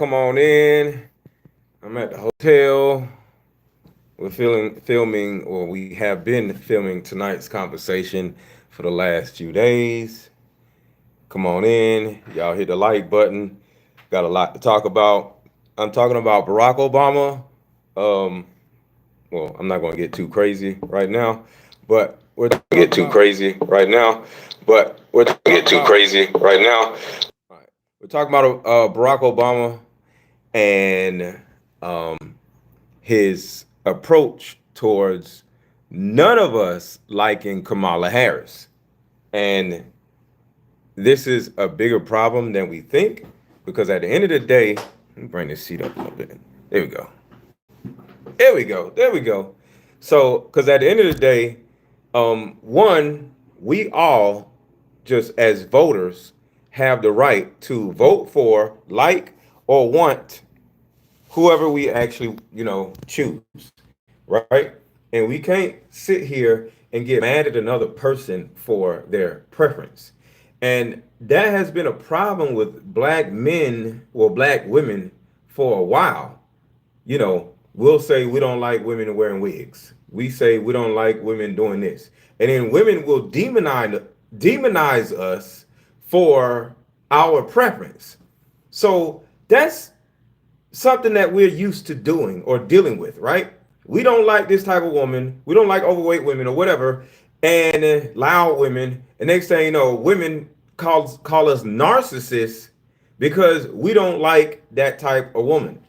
Come on in. I'm at the hotel. We're filming, or we have been filming tonight's conversation for the last few days. Come on in. Y'all hit the like button. Got a lot to talk about. I'm talking about Barack Obama. Um, well, I'm not going to get too crazy right now, but we're talking Get too about. crazy right now, but we're Talking get too about. crazy right now. All right, we're talking about Barack Obama and his approach towards none of us liking Kamala Harris. And this is a bigger problem than we think because at the end of the day, let me bring this seat up a little bit. There we go. There we go. There we go. So, because at the end of the day, one, we all, just as voters, have the right to vote for, like, or want whoever we actually, choose, right? And we can't sit here and get mad at another person for their preference. And that has been a problem with black men or black women for a while. We'll say we don't like women wearing wigs. We say we don't like women doing this. And then women will demonize us for our preference. So that's something that we're used to doing or dealing with, right? We don't like this type of woman. We don't like overweight women or whatever, and loud women. And next thing you know, women call us narcissists because we don't like that type of woman.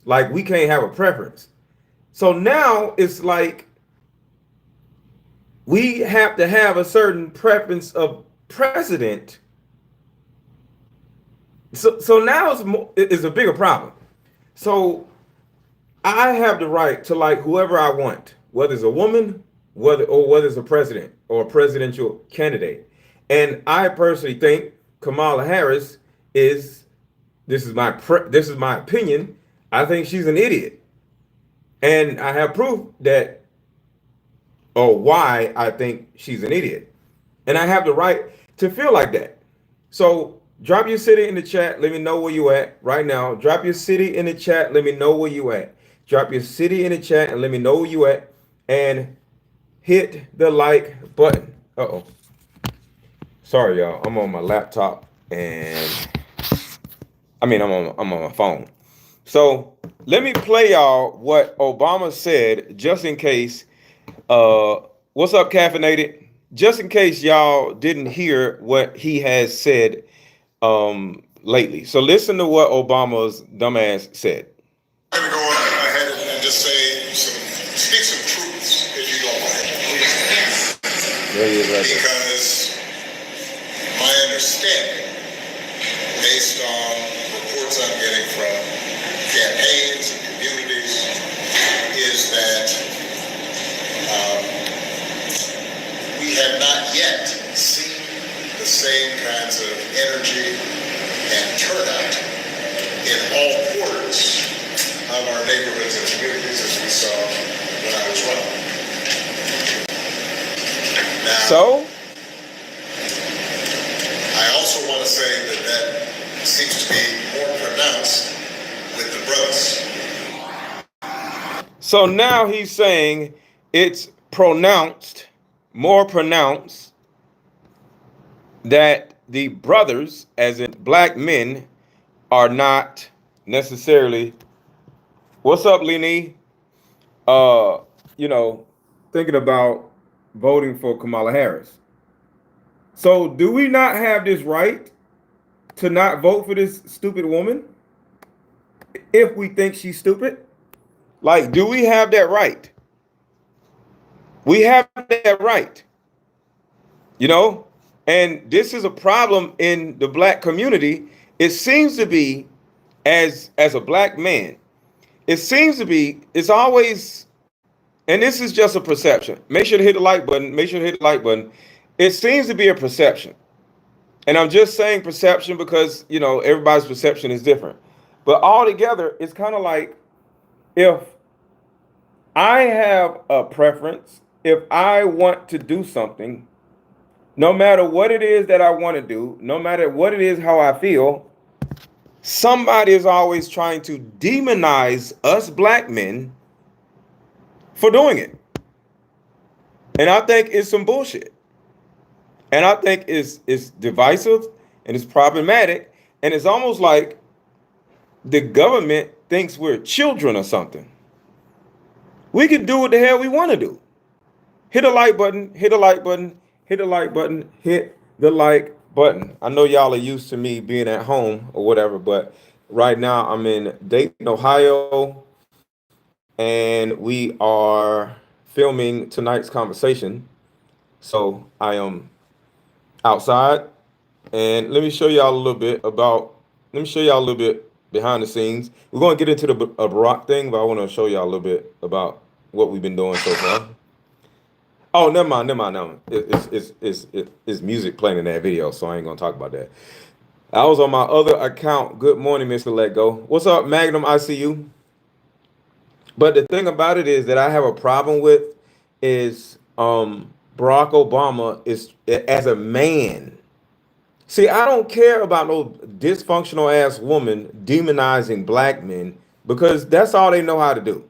Like we can't have a preference. So now it's like we have to have a certain preference of president. So now it's a bigger problem. So I have the right to like whoever I want, whether it's a woman, whether it's a president or a presidential candidate. And I personally think Kamala Harris is this is my opinion. I think she's an idiot, and I have proof that or why I think she's an idiot, and I have the right to feel like that. So drop your city in the chat. Let me know where you at right now. Drop your city in the chat. Let me know where you at. Drop your city in the chat and let me know where you at. And hit the like button. Uh-oh. Sorry, y'all. I'm on my laptop and I'm on my phone. So let me play y'all what Obama said just in case. What's up, caffeinated? Just in case y'all didn't hear what he has said lately. So listen to what Obama's dumbass said. I'm going to go ahead and just speak some truths, if you don't mind. There he is right there. Because my understanding, based on reports I'm getting from campaigns and communities, is that we have not yet seen the same kinds of energy and turnout in all quarters of our neighborhoods and communities as we saw when I was running. Now, So I also want to say that seems to be more pronounced with the brothers. So now he's saying it's more pronounced that the brothers, as in black men, are not necessarily. What's up, Leni? Uh, you know, Thinking about voting for Kamala Harris. So do we not have this right to not vote for this stupid woman if we think she's stupid? Like, do we have that right? We have that right. You know? And this is a problem in the black community. It seems to be, as a black man, it seems to be, it's always, and this is just a perception. Make sure to hit the like button. Make sure to hit the like button. It seems to be a perception. And I'm just saying perception because, everybody's perception is different. But altogether, it's kind of like if I have a preference, if I want to do something, no matter what it is that I want to do, no matter what it is how I feel, somebody is always trying to demonize us black men for doing it. And I think it's some bullshit. And I think it's divisive and it's problematic. And it's almost like the government thinks we're children or something. We can do what the hell we want to do. Hit a like button, hit a like button, hit a like button, hit the like button. I know y'all are used to me being at home or whatever, but right now I'm in Dayton, Ohio, and we are filming tonight's conversation. So I am outside, and let me show y'all a little bit behind the scenes. We're going to get into the Barack thing, but I want to show y'all a little bit about what we've been doing so far. Oh, never mind. It's music playing in that video, so I ain't gonna talk about that. I was on my other account. Good morning, Mr. Let Go. What's up, Magnum? I see you. But the thing about it is that I have a problem with is Barack Obama is as a man. See, I don't care about no dysfunctional ass woman demonizing black men because that's all they know how to do.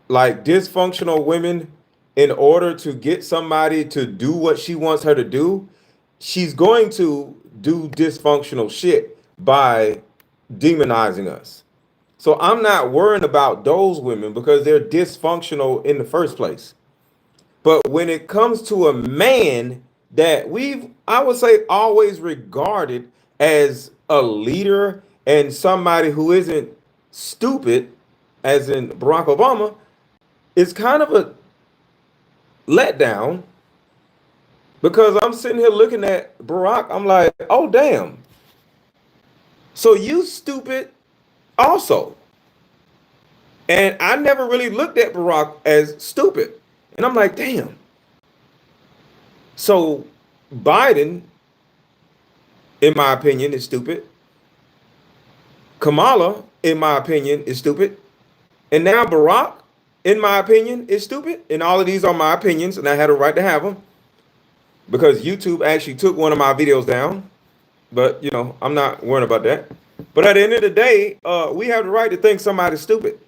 Like dysfunctional women, in order to get somebody to do what she wants her to do, she's going to do dysfunctional shit by demonizing us. So I'm not worrying about those women because they're dysfunctional in the first place. But when it comes to a man that I would say, always regarded as a leader and somebody who isn't stupid, as in Barack Obama, it's kind of a letdown because I'm sitting here looking at Barack. I'm like, oh, damn. So you stupid also. And I never really looked at Barack as stupid. And I'm like, damn. So Biden, in my opinion, is stupid. Kamala, in my opinion, is stupid. And now Barack, in my opinion, is stupid. And all of these are my opinions, and I had a right to have them because YouTube actually took one of my videos down. But, I'm not worrying about that. But at the end of the day, we have the right to think somebody's stupid.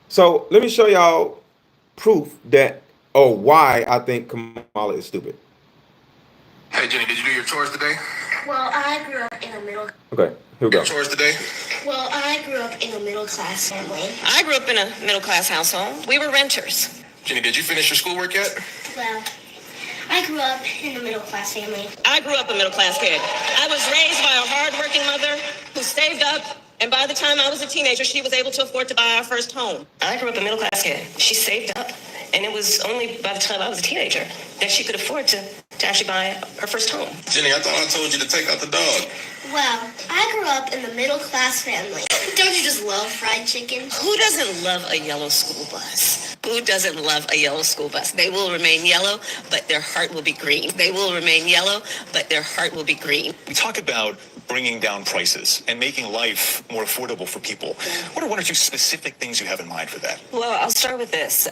So let me show y'all proof or why I think Kamala is stupid. Hey, Jenny, did you do your chores today? Well, I grew up in a middle. Okay, here we go. Chores today? Well, I grew up in a middle class family. I grew up in a middle class household. We were renters. Jenny, did you finish your schoolwork yet? Well, I grew up in a middle class family. I grew up a middle class kid. I was raised by a hardworking mother who saved up, and by the time I was a teenager, she was able to afford to buy our first home. I grew up a middle class kid. She saved up, and it was only by the time I was a teenager that she could afford to actually buy her first home. Jenny, I thought I told you to take out the dog. Well, I grew up in the middle class family. Don't you just love fried chicken? Who doesn't love a yellow school bus? Who doesn't love a yellow school bus? They will remain yellow, but their heart will be green. They will remain yellow, but their heart will be green. We talk about bringing down prices and making life more affordable for people. What are one or two specific things you have in mind for that? Well, I'll start with this.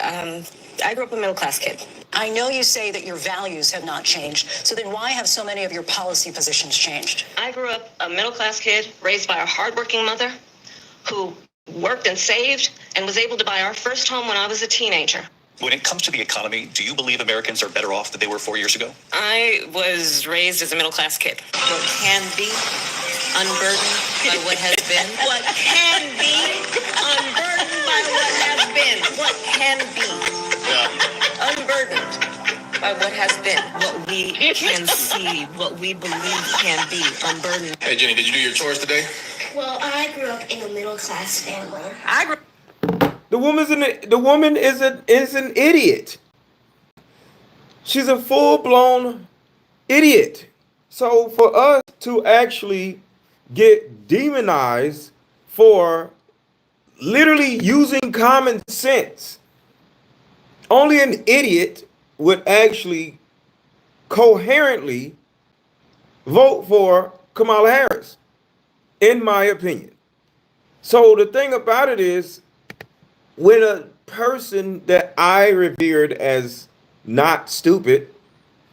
I grew up a middle class kid. I know you say that your values have not changed, so then why have so many of your policy positions changed? I grew up a middle class kid raised by a hardworking mother who worked and saved and was able to buy our first home when I was a teenager. When it comes to the economy, do you believe Americans are better off than they were 4 years ago? I was raised as a middle class kid. What can be unburdened by what has been. What can be unburdened by what has been. What can be unburdened by what has been. What we can see, what we believe can be unburdened. Hey, Jenny, did you do your chores today? Well, I grew up in a middle class family. The woman is an idiot. She's a full-blown idiot. So for us to actually get demonized for literally using common sense, only an idiot would actually coherently vote for Kamala Harris, in my opinion. So the thing about it is, when a person that I revered as not stupid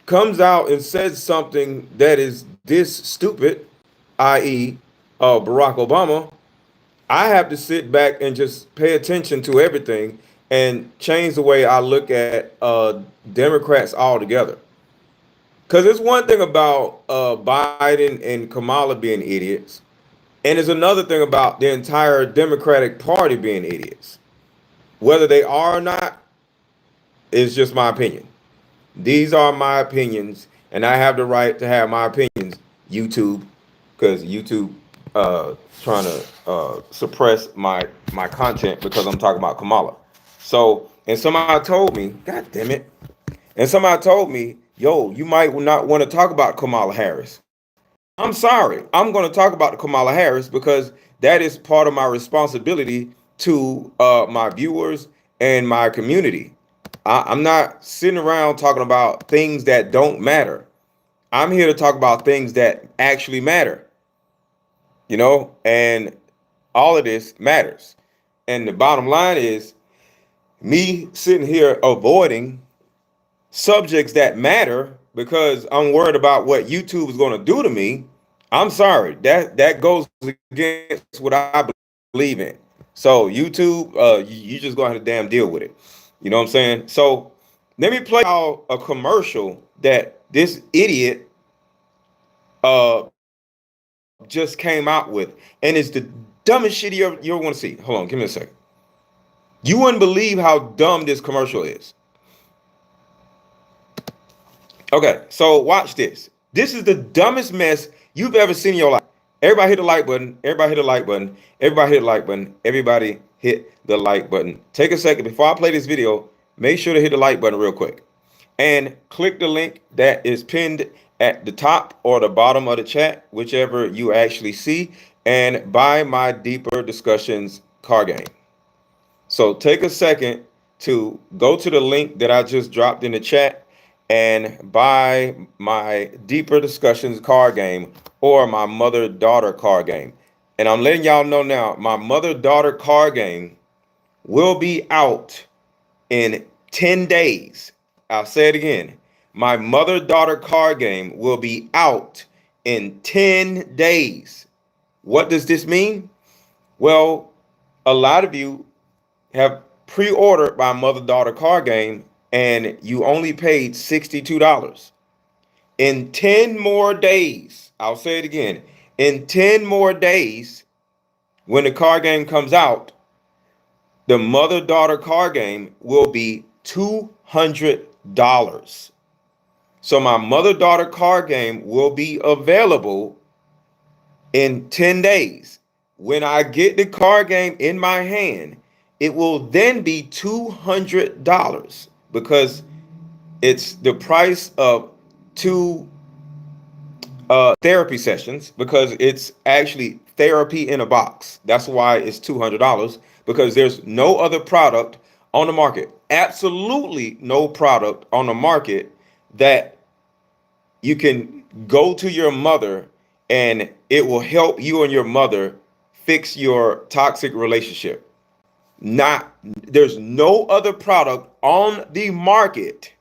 comes out and says something that is this stupid, i.e., Barack Obama, I have to sit back and just pay attention to everything and change the way I look at Democrats altogether. Because it's one thing about Biden and Kamala being idiots, and it's another thing about the entire Democratic Party being idiots. Whether they are or not is just my opinion. These are my opinions, and I have the right to have my opinions. YouTube, because YouTube trying to suppress my content because I'm talking about Kamala. So, and somebody told me, God damn it, and somebody told me, yo, you might not want to talk about Kamala Harris. I'm sorry. I'm going to talk about Kamala Harris because that is part of my responsibility to my viewers and my community. I'm not sitting around talking about things that don't matter. I'm here to talk about things that actually matter, and all of this matters. And the bottom line is me sitting here avoiding subjects that matter because I'm worried about what YouTube is going to do to me. I'm sorry, that goes against what I believe in. So YouTube, you just go ahead and damn deal with it. You know what I'm saying? So let me play out a commercial that this idiot uh just came out with, and it's the dumbest shit you ever want to see. Hold on, give me a second. You wouldn't believe how dumb this commercial is. Okay, so watch this. This is the dumbest mess you've ever seen in your life. Everybody hit the like button. Everybody hit the like button. Everybody hit the like button. Everybody hit the like button. Take a second before I play this video. Make sure to hit the like button real quick. And click the link that is pinned at the top or the bottom of the chat, whichever you actually see, and buy my Deeper Discussions card game. So take a second to go to the link that I just dropped in the chat and buy my Deeper Discussions card game or my mother-daughter card game. And I'm letting y'all know now, my mother-daughter card game will be out in 10 days. I'll say it again. My mother-daughter card game will be out in 10 days. What does this mean? Well, a lot of you have pre-ordered my mother-daughter card game and you only paid $62. In 10 more days, I'll say it again, in 10 more days, when the card game comes out, the mother-daughter card game will be $200. So my mother-daughter card game will be available in 10 days. When I get the card game in my hand, it will then be $200 because it's the price of two therapy sessions, because it's actually therapy in a box. That's why it's $200, because there's no other product on the market. Absolutely no product on the market that you can go to your mother and it will help you and your mother fix your toxic relationship. Not There's no other product on the market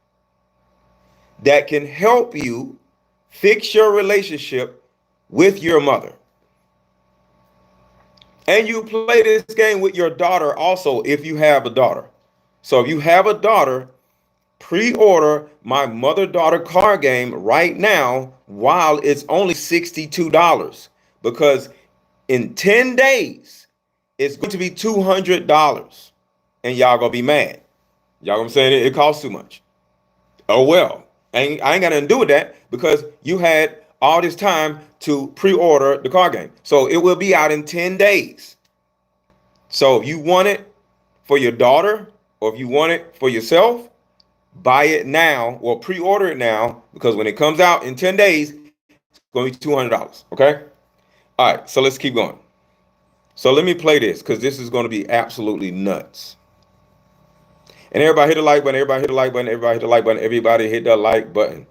that can help you fix your relationship with your mother. And you play this game with your daughter also if you have a daughter. So if you have a daughter, pre-order my mother-daughter card game right now while it's only $62, because in 10 days it's going to be $200 and y'all gonna be mad. Y'all gonna say it costs too much. Oh well, I ain't got nothing to do with that because you had all this time to pre-order the card game. So it will be out in 10 days. So if you want it for your daughter or if you want it for yourself, buy it now or pre-order it now, because when it comes out in 10 days, it's going to be $200. Okay. All right. So let's keep going. So let me play this because this is going to be absolutely nuts. And everybody hit the like button. Everybody hit the like button. Everybody hit the like button. Everybody hit the like button.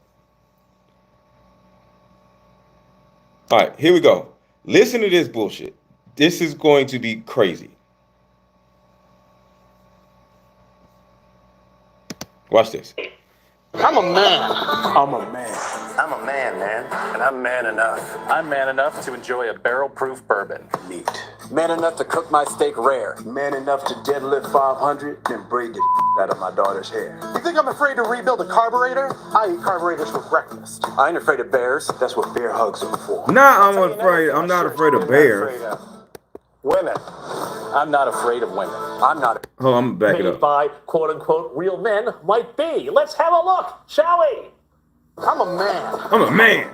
All right. Here we go. Listen to this bullshit. This is going to be crazy. Watch this. I'm a man. I'm a man. I'm a man, and I'm man enough. I'm man enough to enjoy a barrel-proof bourbon. Neat. Man enough to cook my steak rare. Man enough to deadlift 500 and braid the out of my daughter's hair. You think I'm afraid to rebuild a carburetor? I eat carburetors for breakfast. I ain't afraid of bears. That's what bear hugs are for. Nah, I'm not afraid of bears. Women. I'm not afraid of women. I'm not. Hold on, I'm gonna back it Made up. by quote-unquote real men might be. Let's have a look, shall we? I'm a man. I'm a man.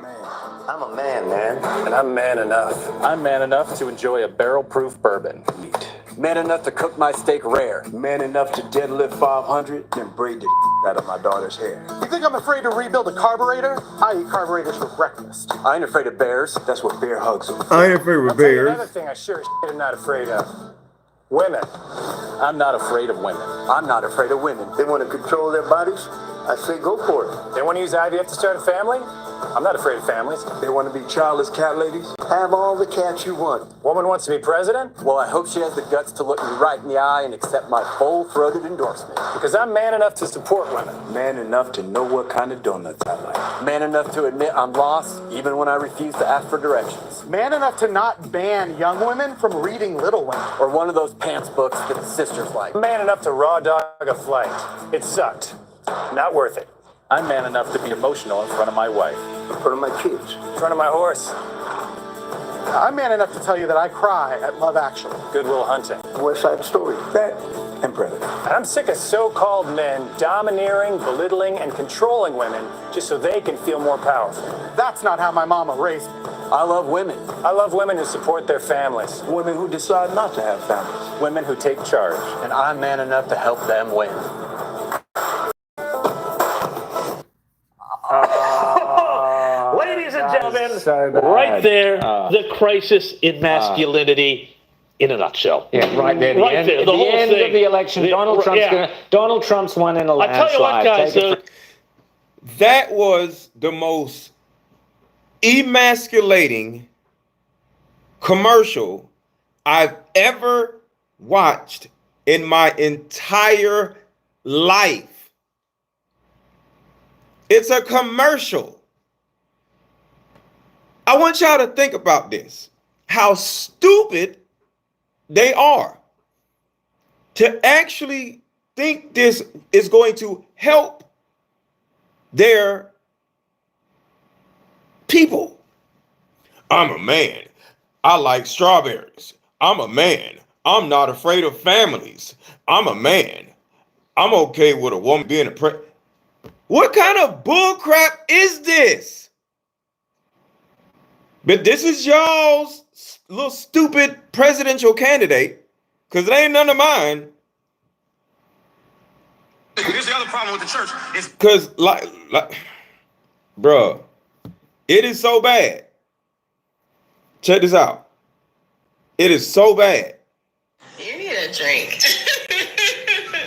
I'm a man, and I'm man enough. I'm man enough to enjoy a barrel-proof bourbon. Neat. Man enough to cook my steak rare. Man enough to deadlift 500 and braid the out of my daughter's hair. You think I'm afraid to rebuild a carburetor? I eat carburetors for breakfast. I ain't afraid of bears. That's what bear hugs are for. I ain't afraid of Another bears. thing I sure as shit am not afraid of. Women. I'm not afraid of women. I'm not afraid of women. They want to control their bodies. I say go for it. They want to use IVF to start a family? I'm not afraid of families. They want to be childless cat ladies. Have all the cats you want. Woman wants to be president? Well, I hope she has the guts to look me right in the eye and accept my full-throated endorsement. Because I'm man enough to support women. Man enough to know what kind of donuts I like. Man enough to admit I'm lost, even when I refuse to ask for directions. Man enough to not ban young women from reading Little Women. Or one of those pants books that the sisters like. Man enough to raw dog a flight. It sucked. Not worth it. I'm man enough to be emotional in front of my wife. In front of my kids. In front of my horse. I'm man enough to tell you that I cry at Love Actually. Good Will Hunting. West Side Story. That and Predator. And I'm sick of so-called men domineering, belittling, and controlling women just so they can feel more powerful. That's not how my mama raised me. I love women. I love women who support their families. Women who decide not to have families. Women who take charge. And I'm man enough to help them win. Ladies and gentlemen, right there, the crisis in masculinity in a nutshell. Yeah, right there. Right there, the whole end thing. of the election, Donald Trump's won in a I tell you what, landslide. guys. That was the most emasculating commercial I've ever watched in my entire life. It's a commercial. I want y'all to think about this. How stupid they are to actually think this is going to help their people. I'm a man. I like strawberries. I'm a man. I'm not afraid of families. I'm a man. I'm okay with a woman being a president. What kind of bull crap is this? But this is y'all's little stupid presidential candidate, because it ain't none of mine. Here's the other problem with the church is Because, like, bruh, it is so bad. Check this out. It is so bad. You need a drink.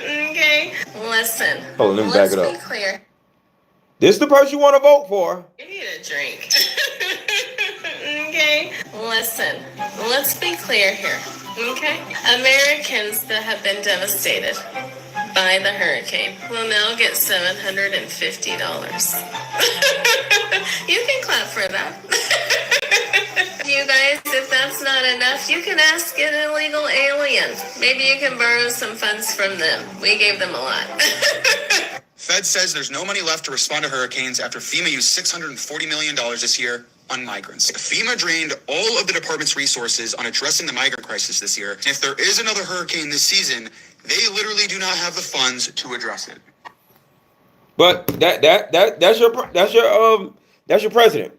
Okay? Listen. Hold on, let me back it up. Let's be clear. This the person you want to vote for. You need a drink. Okay? Listen. Let's be clear here. Okay? Americans that have been devastated by the hurricane will now get $750. You can clap for that. You guys, if that's not enough, you can ask an illegal alien. Maybe you can borrow some funds from them. We gave them a lot. Fed says there's no money left to respond to hurricanes after FEMA used $640 million this year on migrants. FEMA drained all of the department's resources on addressing the migrant crisis this year. And if there is another hurricane this season, they literally do not have the funds to address it. But that's your president.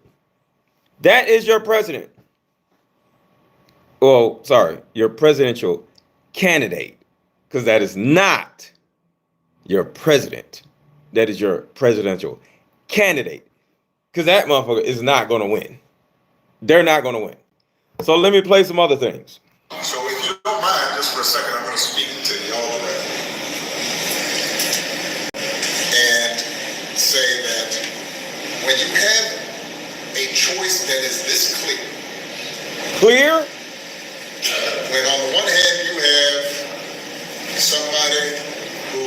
That is your president. Well, sorry, your presidential candidate, because that is not your president. That is your presidential candidate, because that motherfucker is not going to win. They're not going to win. So let me play some other things. So if you don't mind, just for a second, I'm going to speak to the alderman and say that when you have a choice that is this clear, Clear? when on the one hand you have somebody who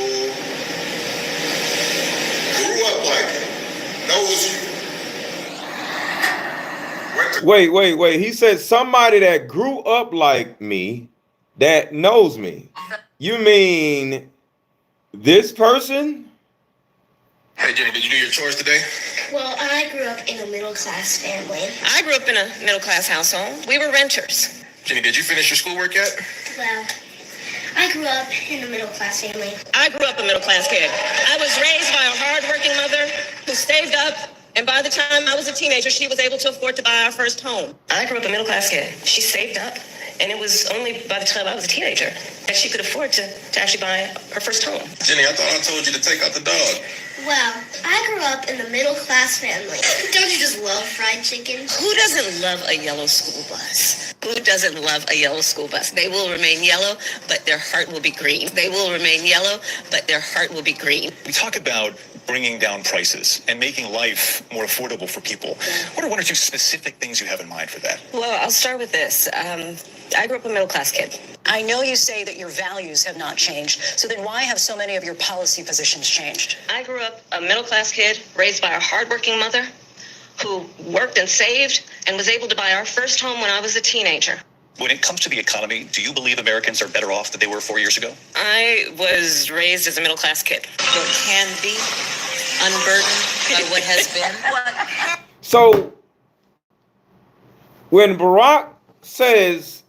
grew up like you, knows you, Wait. He said somebody that grew up like me that knows me. You mean this person? Hey, Jenny, did you do your chores today? Well, I grew up in a middle-class family. I grew up in a middle-class household. We were renters. Jenny, did you finish your schoolwork yet? Well, I grew up in a middle-class family. I grew up a middle-class kid. I was raised by a hard-working mother who saved up, and by the time I was a teenager, she was able to afford to buy our first home. I grew up a middle-class kid. She saved up, and it was only by the time I was a teenager that she could afford to actually buy her first home. Jenny, I thought I told you to take out the dog. Well, I grew up in a middle-class family. Don't you just love fried chicken? Who doesn't love a yellow school bus? Who doesn't love a yellow school bus? They will remain yellow, but their heart will be green. They will remain yellow, but their heart will be green. We talk about bringing down prices and making life more affordable for people. What are one or two specific things you have in mind for that? Well, I'll start with this. I grew up a middle-class kid. I know you say that your values have not changed, so then why have so many of your policy positions changed? I grew up a middle-class kid raised by a hardworking mother who worked and saved and was able to buy our first home when I was a teenager. When it comes to the economy, do you believe Americans are better off than they were 4 years ago? I was raised as a middle-class kid. What can be unburdened by what has been. So when Barack says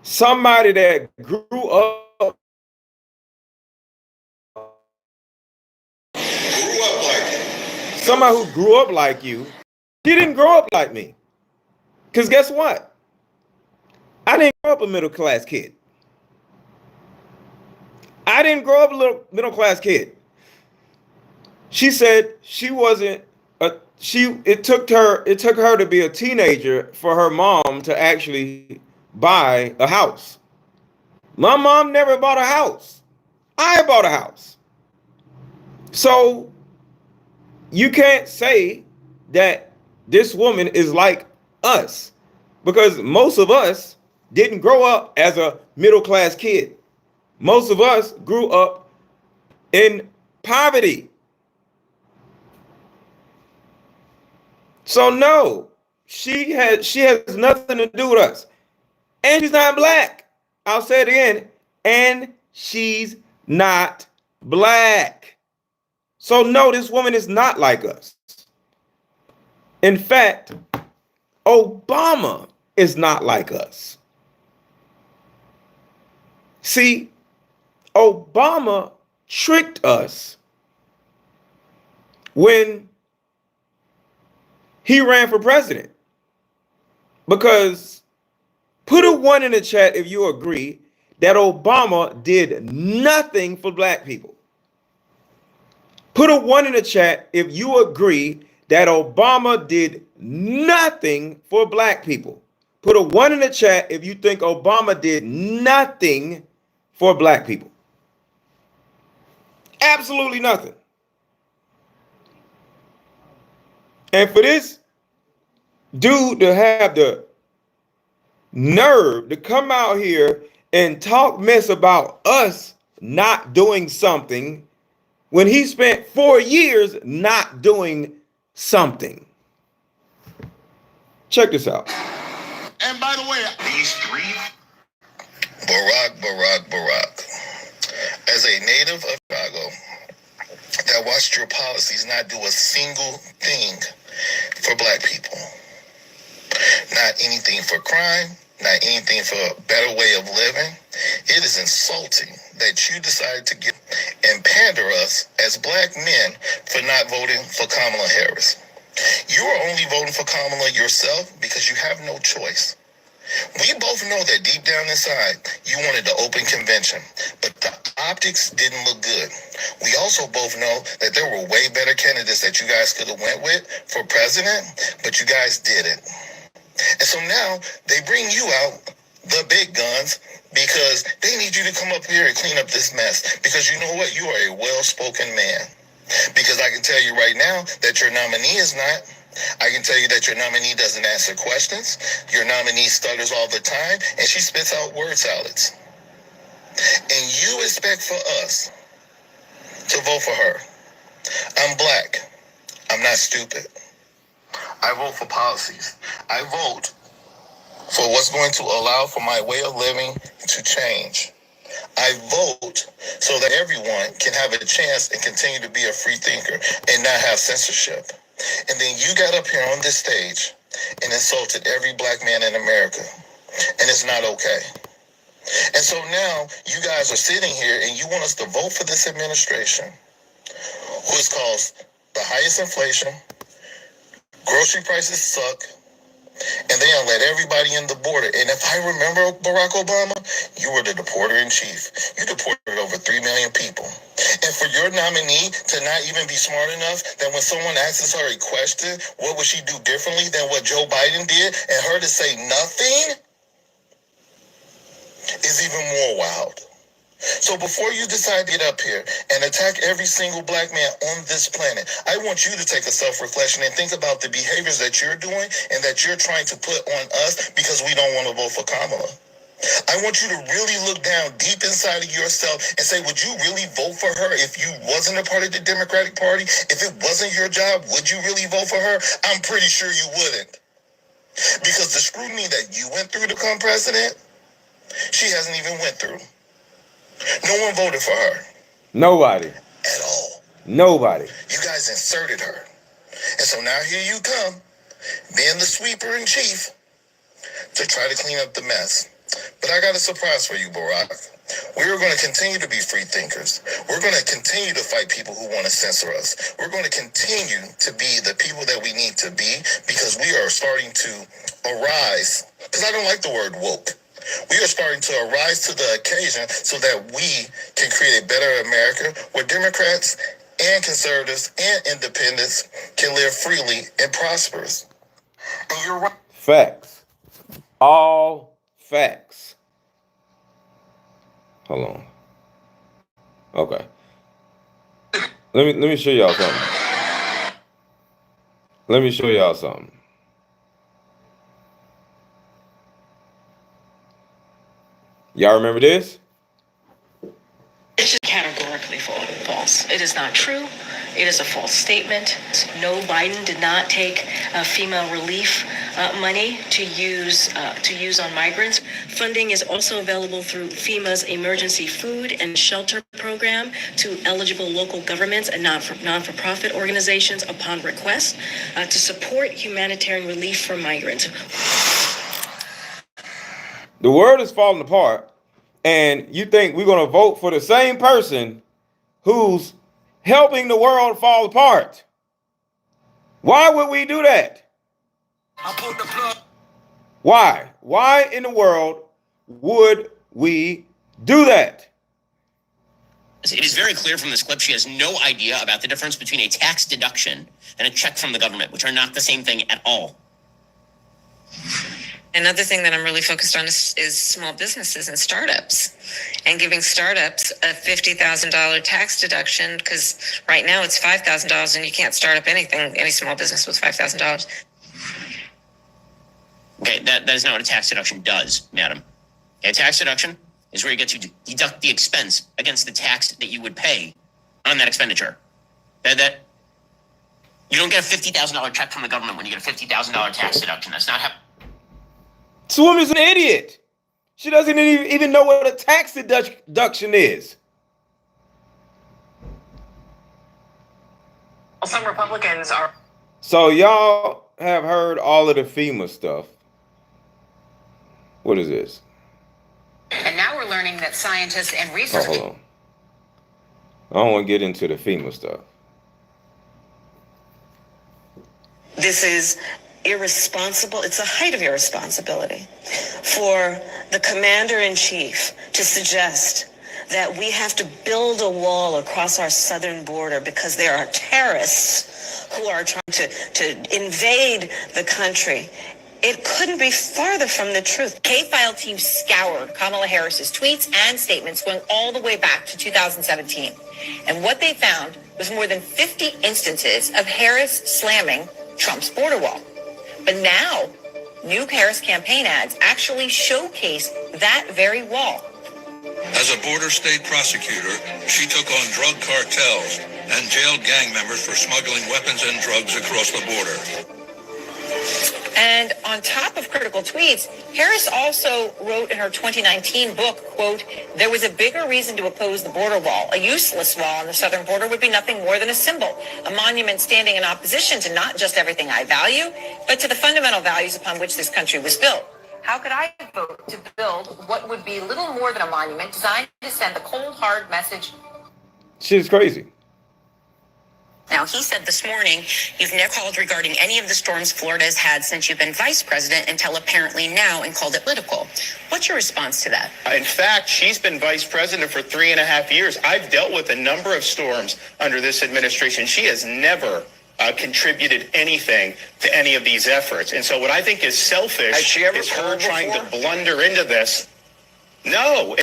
somebody that grew up like you. Somebody who grew up like you, he didn't grow up like me. Because guess what? I didn't grow up a middle-class kid. I didn't grow up a middle-class kid. She said she wasn't it took her to be a teenager for her mom to actually buy a house. My mom never bought a house. I bought a house. So you can't say that this woman is like us, because most of us didn't grow up as a middle-class kid. Most of us grew up in poverty. So no, she has nothing to do with us. And she's not black. I'll say it again. And she's not black. So no, this woman is not like us. In fact, Obama is not like us. See, Obama tricked us when he ran for president. Because put a 1 in the chat if you agree that Obama did nothing for black people. Put a 1 in the chat if you agree that Obama did nothing for black people. Put a 1 in the chat if you think Obama did nothing for black people. Absolutely nothing. And for this dude to have the nerve to come out here and talk mess about us not doing something when he spent 4 years not doing something. Check this out. And by the way, these three, Barack. As a native of Chicago that watched your policies not do a single thing for black people, not anything for crime, not anything for a better way of living, it is insulting that you decided to get and pander us as black men for not voting for Kamala Harris. You are only voting for Kamala yourself because you have no choice. We both know that deep down inside, you wanted the open convention, but the optics didn't look good. We also both know that there were way better candidates that you guys could have went with for president, but you guys didn't. And so now they bring you out, the big guns, because they need you to come up here and clean up this mess. Because you know what? You are a well-spoken man. Because I can tell you right now that your nominee is not. I can tell you that your nominee doesn't answer questions. Your nominee stutters all the time, and she spits out word salads. And you expect for us to vote for her. I'm black. I'm not stupid. I vote for policies. I vote for what's going to allow for my way of living to change. I vote so that everyone can have a chance and continue to be a free thinker and not have censorship. And then you got up here on this stage and insulted every black man in America. And it's not okay. And so now you guys are sitting here and you want us to vote for this administration, who has caused the highest inflation, grocery prices suck, and they don't let everybody in the border. And if I remember Barack Obama, you were the deporter in chief. You deported over 3 million people. And for your nominee to not even be smart enough that when someone asks her a question, what would she do differently than what Joe Biden did, and her to say nothing is even more wild. So before you decide to get up here and attack every single black man on this planet, I want you to take a self-reflection and think about the behaviors that you're doing and that you're trying to put on us because we don't want to vote for Kamala. I want you to really look down deep inside of yourself and say, would you really vote for her if you wasn't a part of the Democratic Party? If it wasn't your job, would you really vote for her? I'm pretty sure you wouldn't. Because the scrutiny that you went through to become president, she hasn't even went through. No one voted for her. Nobody. At all. Nobody. You guys inserted her. And so now here you come, being the sweeper in chief, to try to clean up the mess. But I got a surprise for you, Barack. We're going to continue to be free thinkers. We're going to continue to fight people who want to censor us. We're going to continue to be the people that we need to be because we are starting to arise. Because I don't like the word woke. We are starting to arise to the occasion so that we can create a better America where Democrats and conservatives and independents can live freely and prosperous. And you're right. Facts. All facts. Hold on. Okay. Let me show y'all something. Let me show y'all something. Y'all remember this? It's just categorically false. It is not true. It is a false statement. No, Biden did not take FEMA relief money to use on migrants. Funding is also available through FEMA's emergency food and shelter program to eligible local governments and non-for-profit organizations upon request to support humanitarian relief for migrants. The world is falling apart, and you think we're going to vote for the same person who's helping the world fall apart? Why would we do that? Why? Why in the world would we do that? It is very clear from this clip she has no idea about the difference between a tax deduction and a check from the government, which are not the same thing at all. Another thing that I'm really focused on is small businesses and startups, and giving startups a $50,000 tax deduction, because right now it's $5,000 and you can't start up any small business with $5,000. Okay, that is not what a tax deduction does, madam. A tax deduction is where you get to deduct the expense against the tax that you would pay on that expenditure. That you don't get a $50,000 check from the government when you get a $50,000 tax deduction. That's not how. This woman's an idiot. She doesn't even know what a tax deduction is. Some Republicans are. So y'all have heard all of the FEMA stuff. What is this? And now we're learning that scientists and researchers. Oh, hold on. I don't want to get into the FEMA stuff. This is irresponsible. It's the height of irresponsibility for the commander-in-chief to suggest that we have to build a wall across our southern border because there are terrorists who are trying to invade the country. It couldn't be farther from the truth. K-File team scoured Kamala Harris's tweets and statements going all the way back to 2017. And what they found was more than 50 instances of Harris slamming Trump's border wall. But now, new Harris campaign ads actually showcase that very wall. As a border state prosecutor, she took on drug cartels and jailed gang members for smuggling weapons and drugs across the border. And on top of critical tweets, Harris also wrote in her 2019 book, quote, "There was a bigger reason to oppose the border wall. A useless wall on the southern border would be nothing more than a symbol, a monument standing in opposition to not just everything I value, but to the fundamental values upon which this country was built. How could I vote to build what would be little more than a monument designed to send the cold, hard message?" Shit's crazy. Now, he said this morning, you've never called regarding any of the storms Florida has had since you've been vice president until apparently now, and called it political. What's your response to that? In fact, she's been vice president for 3.5 years. I've dealt with a number of storms under this administration. She has never contributed anything to any of these efforts. And so what I think is selfish is her trying to blunder into this. No.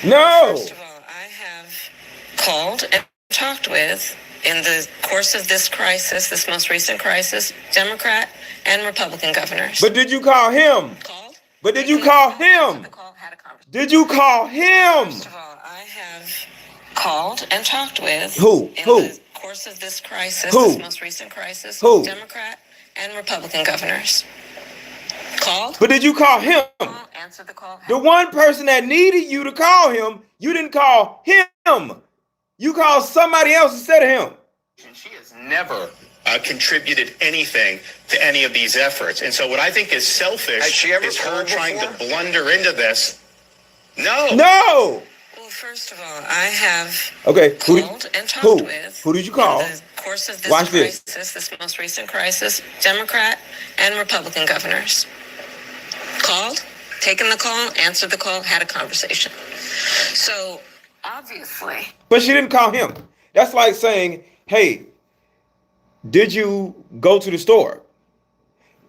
No. First of all, I have called and talked with, in the course of this crisis, this most recent crisis, Democrat and Republican governors. But did you call him? Called? But did you call him? Did you call him? First of all, I have called and talked with. Who? In Who? the course of this crisis, Who? this most recent crisis, Who? Democrat and Republican governors. Called? But did you call him? Answer the call. The one person that needed you to call him, you didn't call him. You called somebody else instead of him. She has never contributed anything to any of these efforts. And so what I think is selfish is her trying to blunder into this. No. No. Well, first of all, I have Okay. called and talked with. Who did you call? In the course of this Watch this. crisis, this most recent crisis, Democrat and Republican governors. Called, taken the call, answered the call, had a conversation. So, obviously. But she didn't call him. That's like saying, hey, did you go to the store?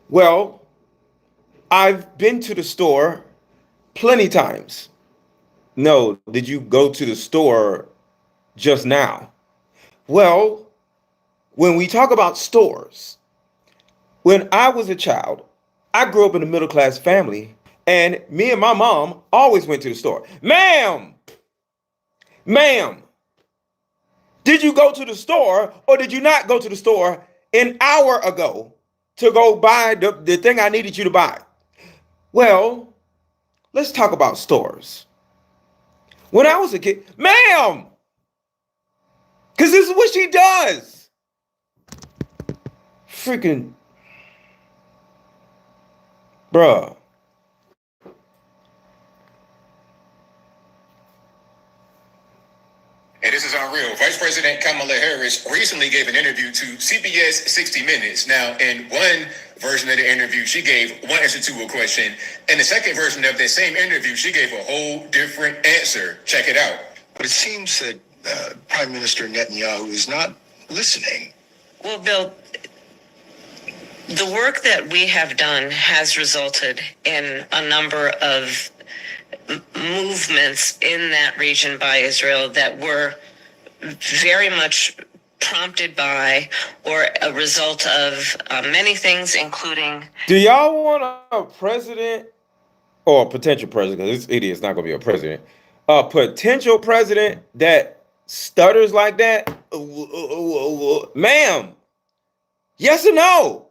Well, I've been to the store plenty times. No, did you go to the store just now? Well, when we talk about stores, when I was a child, I grew up in a middle-class family, and me and my mom always went to the store. Ma'am, did you go to the store or did you not go to the store an hour ago to go buy the thing I needed you to buy? Well, let's talk about stores. When I was a kid, ma'am, because this is what she does. Freaking, bruh. And this is unreal. Vice President Kamala Harris recently gave an interview to CBS 60 Minutes. Now, in one version of the interview, she gave one answer to a question. In the second version of that same interview, she gave a whole different answer. Check it out. But it seems that Prime Minister Netanyahu is not listening. Well, Bill, the work that we have done has resulted in a number of movements in that region by Israel that were very much prompted by or a result of many things, including... Do y'all want a president or a potential president, because this idiot's not going to be a president, a potential president that stutters like that? Ma'am, yes or no?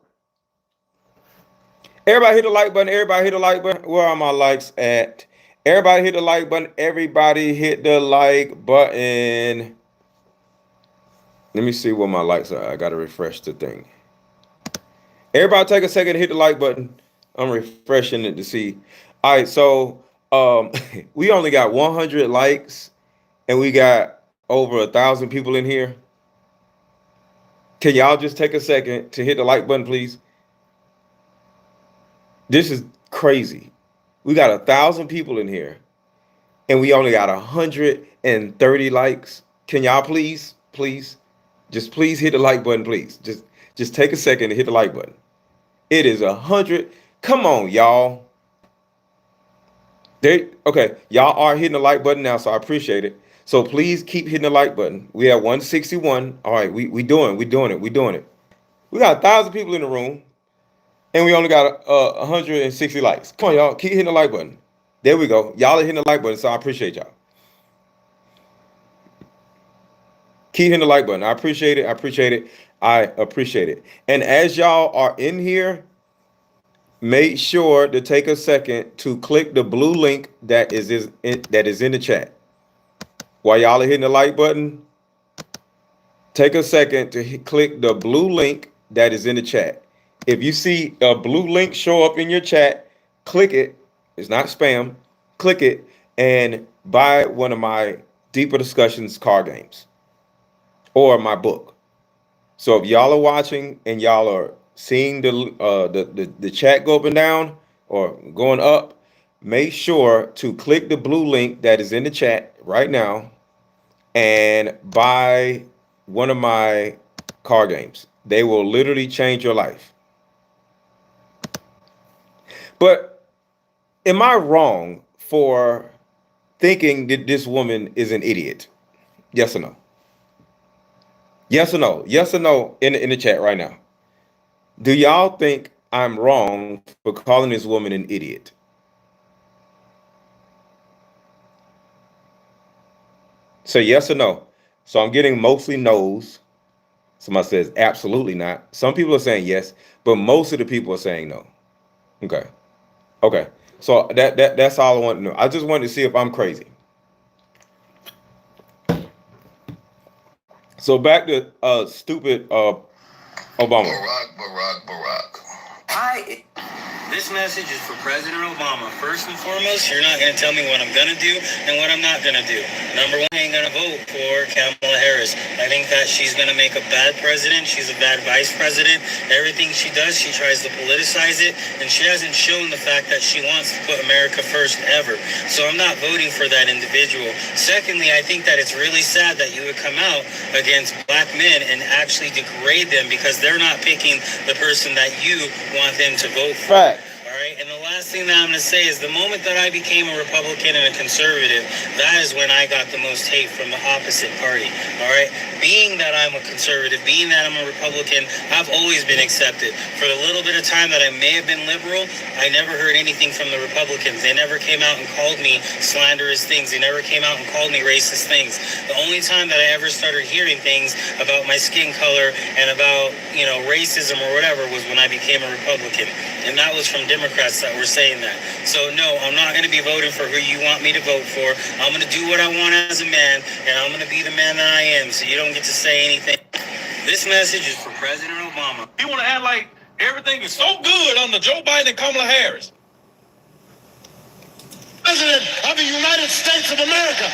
Everybody hit the like button. Everybody hit the like button. Where are my likes at? Everybody hit the like button. Everybody hit the like button. Let me see what my likes are. I got to refresh the thing. Everybody take a second to hit the like button. I'm refreshing it to see. All right, so we only got 100 likes and we got over 1,000 people in here. Can y'all just take a second to hit the like button, please? This is crazy. We got 1,000 people in here and we only got 130 likes. Can y'all please just please hit the like button, please. Just take a second to hit the like button. It is 100. Come on, y'all. Okay, y'all are hitting the like button now, so I appreciate it. So please keep hitting the like button. We have 161. All right, we doing it. We got 1,000 people in the room. And we only got 160 likes. Come on, y'all. Keep hitting the like button. There we go. Y'all are hitting the like button, so I appreciate y'all. Keep hitting the like button. I appreciate it. I appreciate it. And as y'all are in here, make sure to take a second to click the blue link that is in the chat. While y'all are hitting the like button, take a second to click the blue link that is in the chat. If you see a blue link show up in your chat, click it. It's not spam. Click it and buy one of my Deeper Discussions card games or my book. So if y'all are watching and y'all are seeing the chat go up and down or going up, make sure to click the blue link that is in the chat right now and buy one of my card games. They will literally change your life. But am I wrong for thinking that this woman is an idiot? Yes or no? Yes or no? Yes or no in the chat right now. Do y'all think I'm wrong for calling this woman an idiot? Say yes or no. So I'm getting mostly no's. Somebody says absolutely not. Some people are saying yes, but most of the people are saying no. Okay. Okay. So that's all I want to know. I just wanted to see if I'm crazy. So back to stupid Obama. This message is for President Obama. First and foremost, you're not going to tell me what I'm going to do and what I'm not going to do. Number one, I ain't going to vote for Kamala Harris. I think that she's going to make a bad president. She's a bad vice president. Everything she does, she tries to politicize it, and she hasn't shown the fact that she wants to put America first ever. So I'm not voting for that individual. Secondly, I think that it's really sad that you would come out against black men and actually degrade them because they're not picking the person that you want them to vote for. Fact. All right, and the last thing that I'm going to say is the moment that I became a Republican and a conservative, that is when I got the most hate from the opposite party. All right, being that I'm a conservative, being that I'm a Republican, I've always been accepted. For the little bit of time that I may have been liberal, I never heard anything from the Republicans. They never came out and called me slanderous things. They never came out and called me racist things. The only time that I ever started hearing things about my skin color and about, racism or whatever was when I became a Republican. And that was from Democrats that were saying that. So no, I'm not going to be voting for who you want me to vote for. I'm going to do what I want as a man, and I'm going to be the man that I am, so you don't get to say anything. This message is for President Obama. You want to act like everything is so good under Joe Biden and Kamala Harris. President of the United States of America.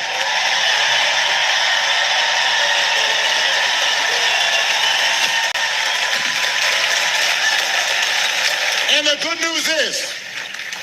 And the good news is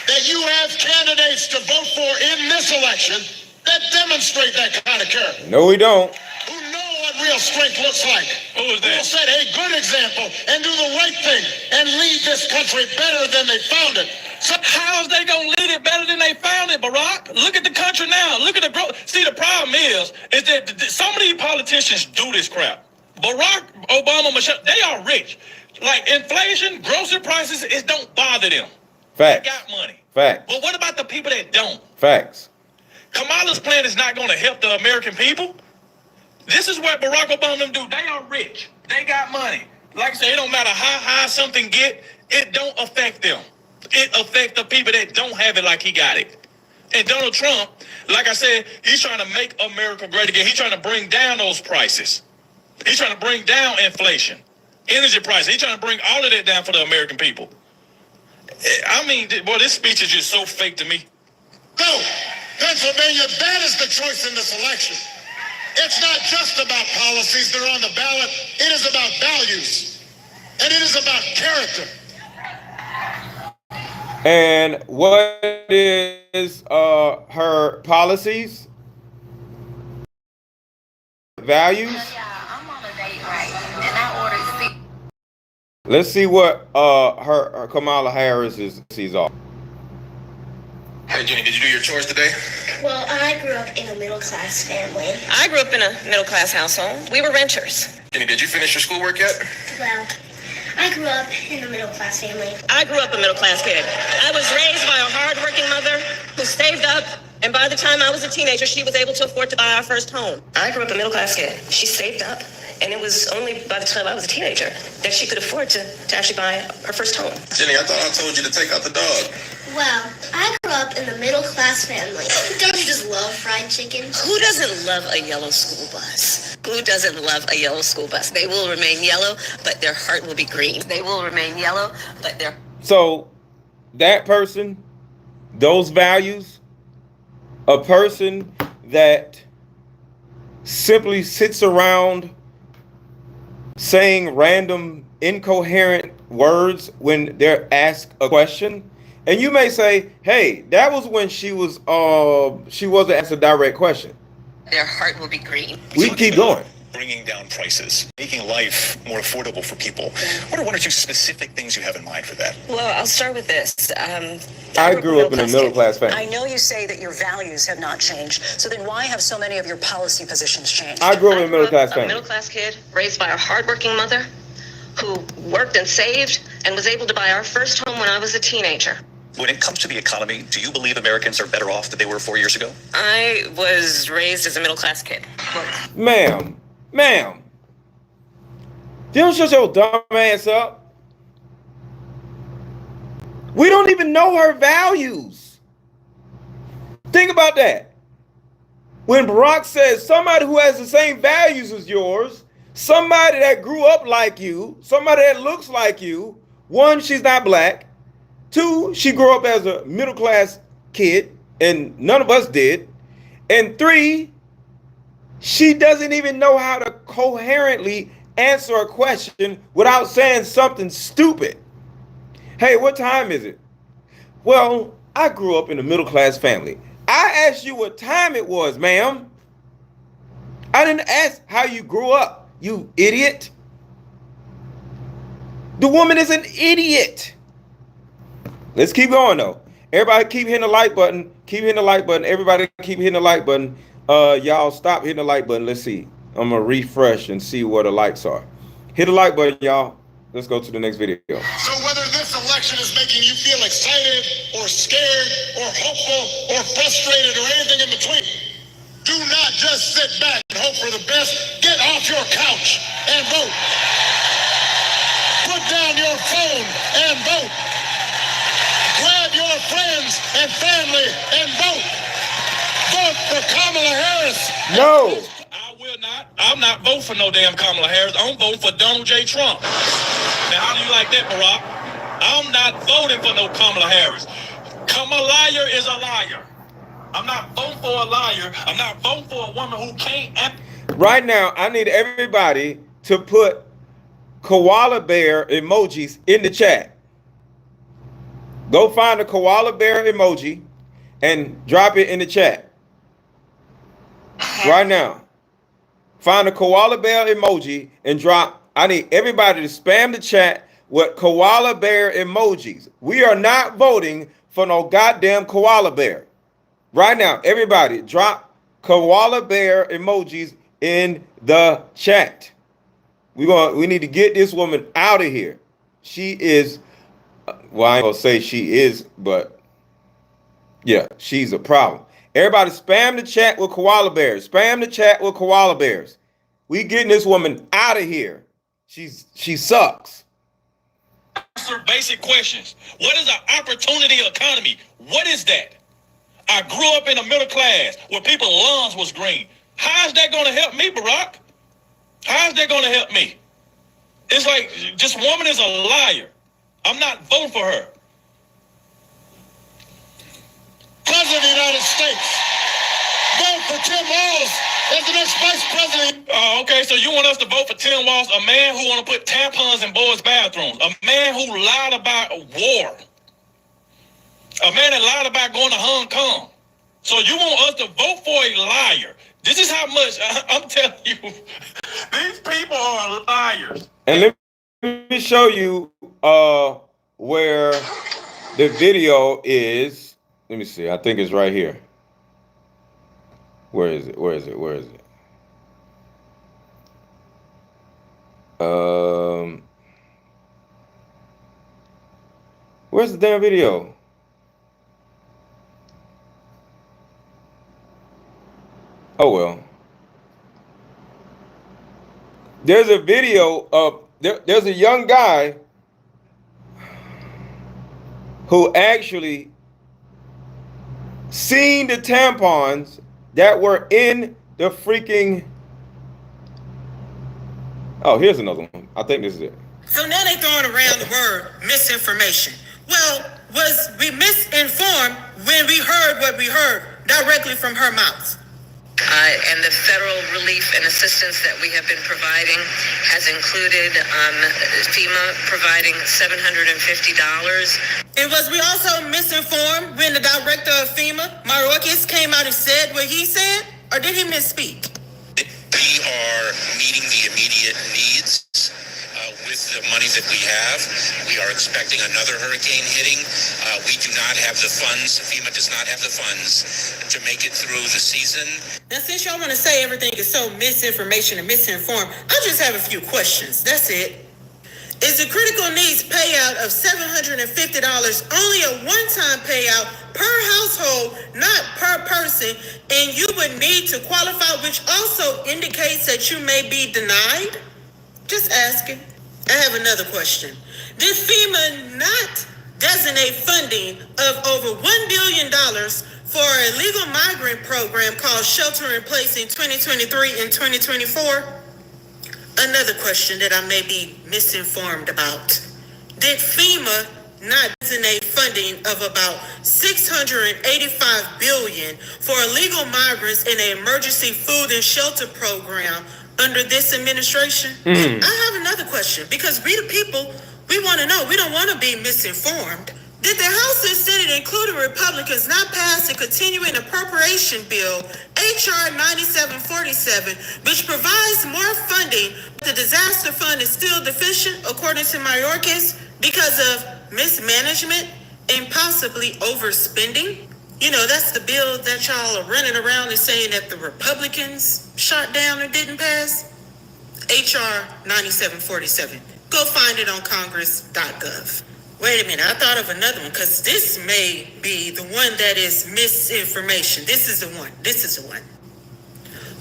that you have candidates to vote for in this election that demonstrate that kind of character. No, we don't. Who know what real strength looks like. Who is that? Who will set a good example and do the right thing and lead this country better than they found it. So how's they gonna lead it better than they found it, Barack? Look at the country now. Look at the growth. See, the problem is that some of these politicians do this crap. Barack Obama, Michelle, they are rich. Like inflation, grocery prices, it don't bother them. Facts. They got money. Facts. But what about the people that don't? Facts. Kamala's plan is not going to help the American people. This is what Barack Obama them do. They are rich. They got money. Like I said, it don't matter how high something get, it don't affect them. It affects the people that don't have it like he got it. And Donald Trump, like I said, he's trying to make America great again. He's trying to bring down those prices. He's trying to bring down inflation. Energy prices. He's trying to bring all of that down for the American people. I mean, boy, this speech is just so fake to me. So, Pennsylvania, that is the choice in this election. It's not just about policies that are on the ballot. It is about values. And it is about character. And what is her policies? Values? Let's see what her Kamala Harris sees off. Hey, Jenny, did you do your chores today? Well, I grew up in a middle-class family. I grew up in a middle-class household. We were renters. Jenny, did you finish your schoolwork yet? Well, I grew up in a middle-class family. I grew up a middle-class kid. I was raised by a hard-working mother who saved up, and by the time I was a teenager, she was able to afford to buy our first home. I grew up a middle-class kid. She saved up, And it was only by the time I was a teenager that she could afford to actually buy her first home. Jenny, I thought I told you to take out the dog. Well, I grew up in the middle class family. Don't you just love fried chicken? Who doesn't love a yellow school bus? Who doesn't love a yellow school bus? They will remain yellow, but their heart will be green. They will remain yellow, but their... So that person, those values, a person that simply sits around saying random incoherent words when they're asked a question, and you may say, hey, that was when she wasn't asked a direct question. Their heart will be green. We keep going. Bringing down prices, making life more affordable for people. What are one or two specific things you have in mind for that? Well, I'll start with this. I grew up in a middle class family. I know you say that your values have not changed, so then why have so many of your policy positions changed? I grew up in a middle class family. A middle class kid raised by a hardworking mother who worked and saved and was able to buy our first home when I was a teenager. When it comes to the economy, do you believe Americans are better off than they were 4 years ago? I was raised as a middle class kid. Ma'am, don't shut your dumb ass up. We don't even know her values. Think about that. When Barack says somebody who has the same values as yours, somebody that grew up like you, somebody that looks like you, one, she's not black. Two, she grew up as a middle class kid, and none of us did. And three, she doesn't even know how to coherently answer a question without saying something stupid. Hey, what time is it? Well, I grew up in a middle class family. I asked you what time it was, ma'am. I didn't ask how you grew up, you idiot. The woman is an idiot. Let's keep going though. Everybody keep hitting the like button. Keep hitting the like button. Everybody keep hitting the like button. Y'all stop hitting the like button. Let's see. I'm gonna refresh and see what the likes are. Hit the like button, y'all. Let's go to the next video. So whether this election is making you feel excited or scared or hopeful or frustrated or anything in between, do not just sit back and hope for the best. Get off your couch and vote. Put down your phone and vote. Grab your friends and family and vote. Vote for Kamala Harris. No. I will not. I'm not voting for no damn Kamala Harris. I'm voting for Donald J. Trump. Now, how do you like that, Barack? I'm not voting for no Kamala Harris. Kamala is a liar. I'm not voting for a liar. I'm not voting for a woman who can't. Right now, I need everybody to put koala bear emojis in the chat. Go find a koala bear emoji and drop it in the chat. Right now. Find a koala bear emoji and drop. I need everybody to spam the chat with koala bear emojis. We are not voting for no goddamn koala bear. Right now, everybody drop koala bear emojis in the chat. We need to get this woman out of here. She is, well, I ain't gonna say she is, but yeah, she's a problem. Everybody spam the chat with koala bears. Spam the chat with koala bears. We getting this woman out of here. She sucks. Answer basic questions. What is an opportunity economy? What is that? I grew up in a middle class where people's lawns was green. How is that going to help me, Barack? How is that going to help me? It's like this woman is a liar. I'm not voting for her. President of the United States. Vote for Tim Walz as the next vice president. Okay, so you want us to vote for Tim Walz, a man who want to put tampons in boys' bathrooms, a man who lied about war, a man that lied about going to Hong Kong. So you want us to vote for a liar? This is how much I'm telling you. These people are liars. And let me show you where the video is. Let me see. I think it's right here. Where is it? Where is it? Where is it? Where's the damn video? Oh well. there's a video of there's a young guy who actually seen the tampons that were in the freaking. Oh, here's another one. I think this is it. So now they throwing around the word misinformation. Well, was we misinformed when we heard what we heard directly from her mouth? And the federal relief and assistance that we have been providing has included FEMA providing $750. And was we also misinformed when the director of FEMA, Mayorkas, came out and said what he said? Or did he misspeak? We are meeting the immediate needs with the money that we have. We are expecting another hurricane hitting. We do not have the funds. FEMA does not have the funds to make it through the season. Now, since y'all want to say everything is so misinformation and misinformed, I just have a few questions. That's it. Is the critical needs payout of $750 only a one-time payout per household, not per person, and you would need to qualify, which also indicates that you may be denied? Just asking. I have another question. Did FEMA not designate funding of over $1 billion for a legal migrant program called Shelter in Place in 2023 and 2024? Another question that I may be misinformed about. Did FEMA not designate funding of about $685 billion for illegal migrants in an emergency food and shelter program under this administration? I have another question, because we the people, we want to know. We don't want to be misinformed. Did the House and Senate, including Republicans, not pass a continuing appropriation bill, H.R. 9747, which provides more funding, but the disaster fund is still deficient, according to Mayorkas, because of mismanagement and possibly overspending? You know, that's the bill that y'all are running around and saying that the Republicans shot down or didn't pass. H.R. 9747. Go find it on congress.gov. Wait a minute, I thought of another one, because this may be the one that is misinformation. This is the one.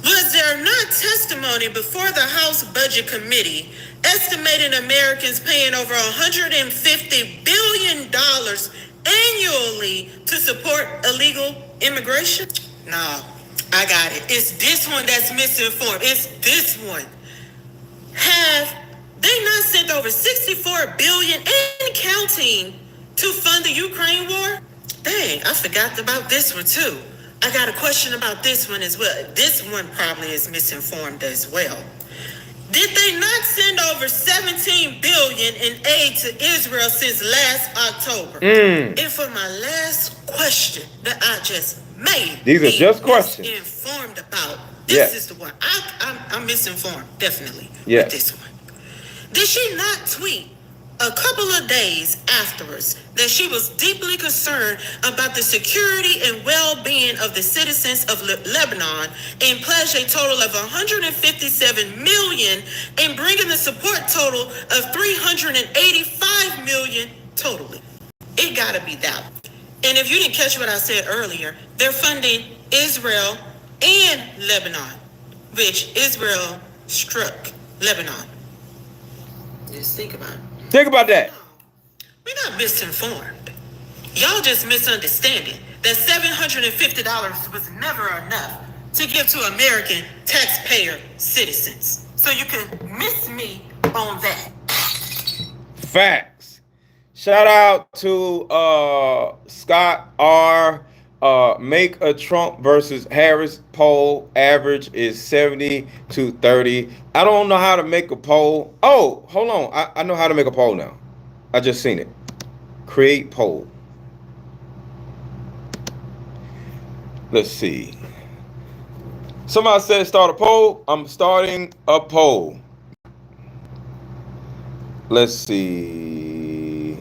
Was there not testimony before the House Budget Committee estimating Americans paying over $150 billion annually to support illegal immigration? No, I got it. It's this one that's misinformed. It's this one. Have they not sent over $64 billion and counting to fund the Ukraine war? Dang, I forgot about this one too. I got a question about this one as well. This one probably is misinformed as well. Did they not send over $17 billion in aid to Israel since last October? And for my last question that I just made, these are just questions. Informed about. This is the one. I'm misinformed, definitely. Yes. With this one. Did she not tweet a couple of days afterwards that she was deeply concerned about the security and well-being of the citizens of Lebanon and pledged a total of $157 million and bringing the support total of $385 million totally? It gotta be that. And if you didn't catch what I said earlier, they're funding Israel and Lebanon, which Israel struck Lebanon. Just think about it. Think about that. We're not misinformed. Y'all just misunderstanding that $750 was never enough to give to American taxpayer citizens. So you can miss me on that. Facts. Shout out to Scott R. Make a Trump versus Harris poll. Average is 70 to 30. I don't know how to make a poll. Oh, hold on. I know how to make a poll now. I just seen it. Create poll. Let's see. Somebody said start a poll. I'm starting a poll. Let's see.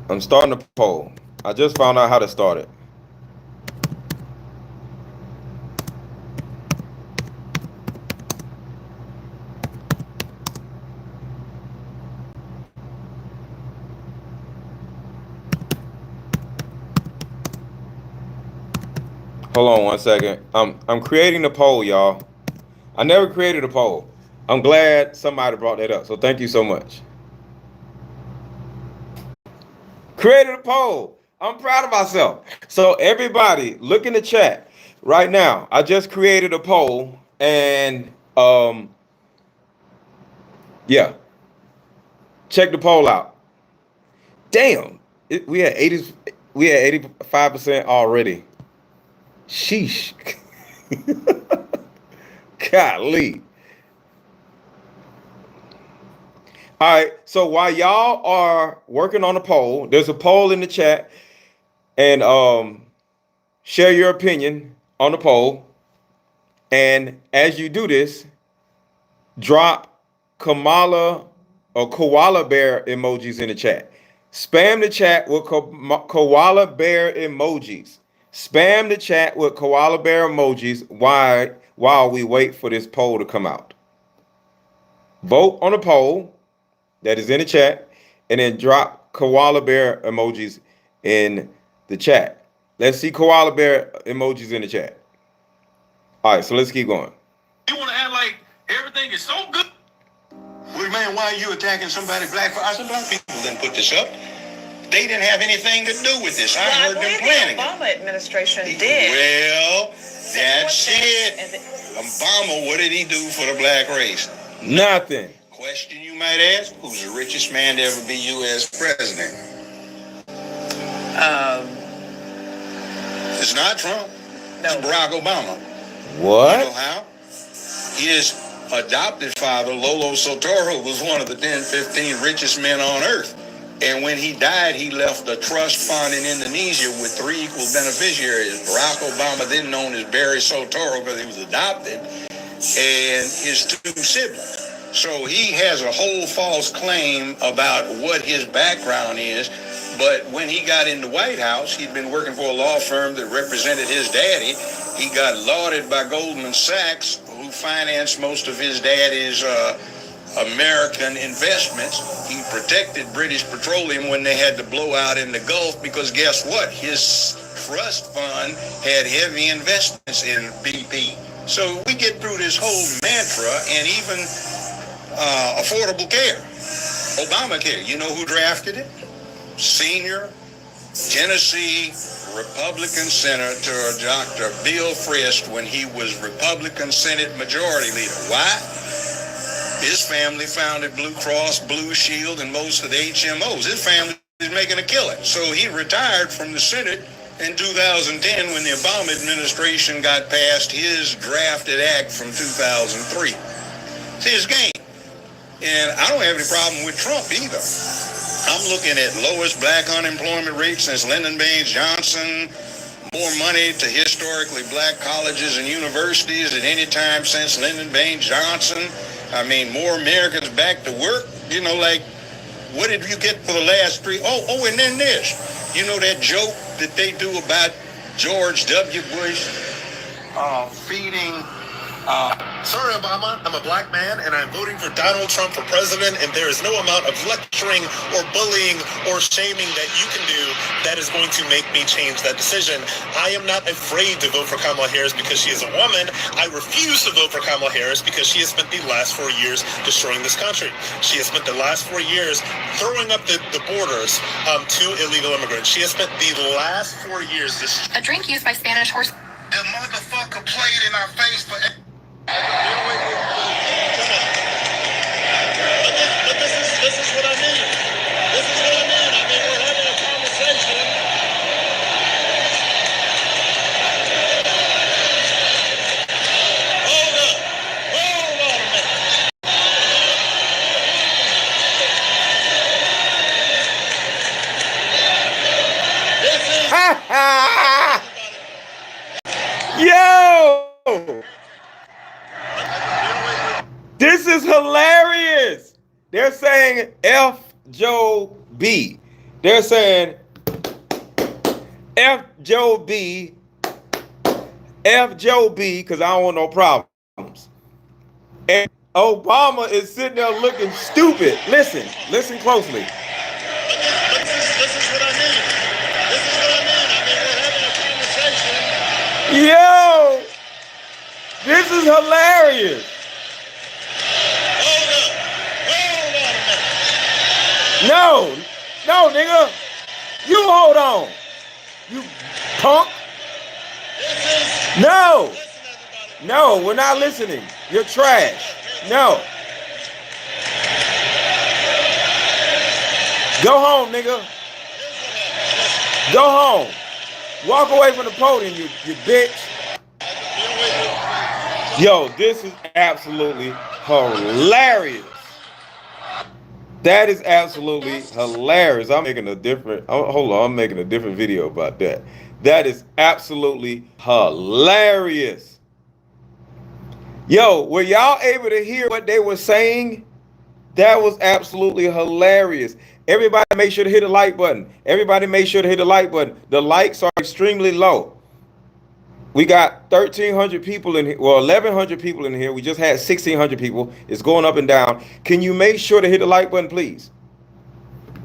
I'm starting a poll. I just found out how to start it. Hold on one second. I'm creating a poll, y'all. I never created a poll. I'm glad somebody brought that up. So thank you so much. Created a poll. I'm proud of myself. So everybody, look in the chat right now. I just created a poll, and yeah, check the poll out. Damn, we had 85% already. Sheesh. Golly. All right. So while y'all are working on a poll, there's a poll in the chat, and share your opinion on the poll. And as you do this, drop Kamala or koala bear emojis in the chat. Spam the chat with koala bear emojis. Spam the chat with koala bear emojis while we wait for this poll to come out. Vote on the poll that is in the chat, and then drop koala bear emojis in the chat. Let's see koala bear emojis in the chat. All right, so let's keep going. You want to act like everything is so good? Well, man, why are you attacking somebody black? I said, black people didn't put this up. They didn't have anything to do with this. I heard them planning. The Obama administration did. Well, that's it. Obama, what did he do for the black race? Nothing. Question you might ask: who's the richest man to ever be U.S. president? It's not Trump. No. It's Barack Obama. What? You know how? His adopted father, Lolo Soetoro, was one of the 10, 15 richest men on earth. And when he died, he left a trust fund in Indonesia with 3 equal beneficiaries. Barack Obama, then known as Barry Soetoro because he was adopted, and his 2 siblings. So he has a whole false claim about what his background is. But when he got in the White House, he'd been working for a law firm that represented his daddy. He got lauded by Goldman Sachs, who financed most of his daddy's American investments. He protected British Petroleum when they had the blowout in the Gulf, because guess what? His trust fund had heavy investments in BP. So we get through this whole mantra, and even affordable care, Obamacare. You know who drafted it? Senior Tennessee Republican Senator Dr. Bill Frist, when he was Republican Senate Majority Leader. Why? His family founded Blue Cross, Blue Shield, and most of the HMOs. His family is making a killing. So he retired from the Senate in 2010 when the Obama administration got passed his drafted act from 2003. It's his game. And I don't have any problem with Trump either. I'm looking at lowest black unemployment rate since Lyndon Baines Johnson, more money to historically black colleges and universities at any time since Lyndon Baines Johnson. I mean, more Americans back to work. You know, like, what did you get for the last 3? Oh, and then this. You know that joke that they do about George W. Bush feeding... Sorry, Obama, I'm a black man and I'm voting for Donald Trump for president, and there is no amount of lecturing or bullying or shaming that you can do that is going to make me change that decision. I am not afraid to vote for Kamala Harris because she is a woman. I refuse to vote for Kamala Harris because she has spent the last 4 years destroying this country. She has spent the last 4 years throwing up the borders to illegal immigrants. She has spent the last 4 years... A drink used by Spanish horse. The motherfucker played in our face for... But this is what I mean. This is what I mean. I mean, we're having a conversation. Hold on a minute. Yo! This is hilarious. They're saying F Joe B. They're saying F Joe B. F Joe B, because I don't want no problems. And Obama is sitting there looking stupid. Listen closely. But this is what I mean. This is what I mean. I mean, we're having a conversation. Yo, this is hilarious. No, no, nigga. You hold on. You punk. No. No, we're not listening. You're trash. No. Go home, nigga. Go home. Walk away from the podium, you bitch. Yo, this is absolutely hilarious. That is absolutely hilarious. I'm making a different, hold on, I'm making a different video about that. That is absolutely hilarious. Yo, were y'all able to hear what they were saying? That was absolutely hilarious. Everybody make sure to hit the like button. Everybody make sure to hit the like button. The likes are extremely low. We got 1,300 people in here, well, 1,100 people in here. We just had 1,600 people. It's going up and down. Can you make sure to hit the like button, please?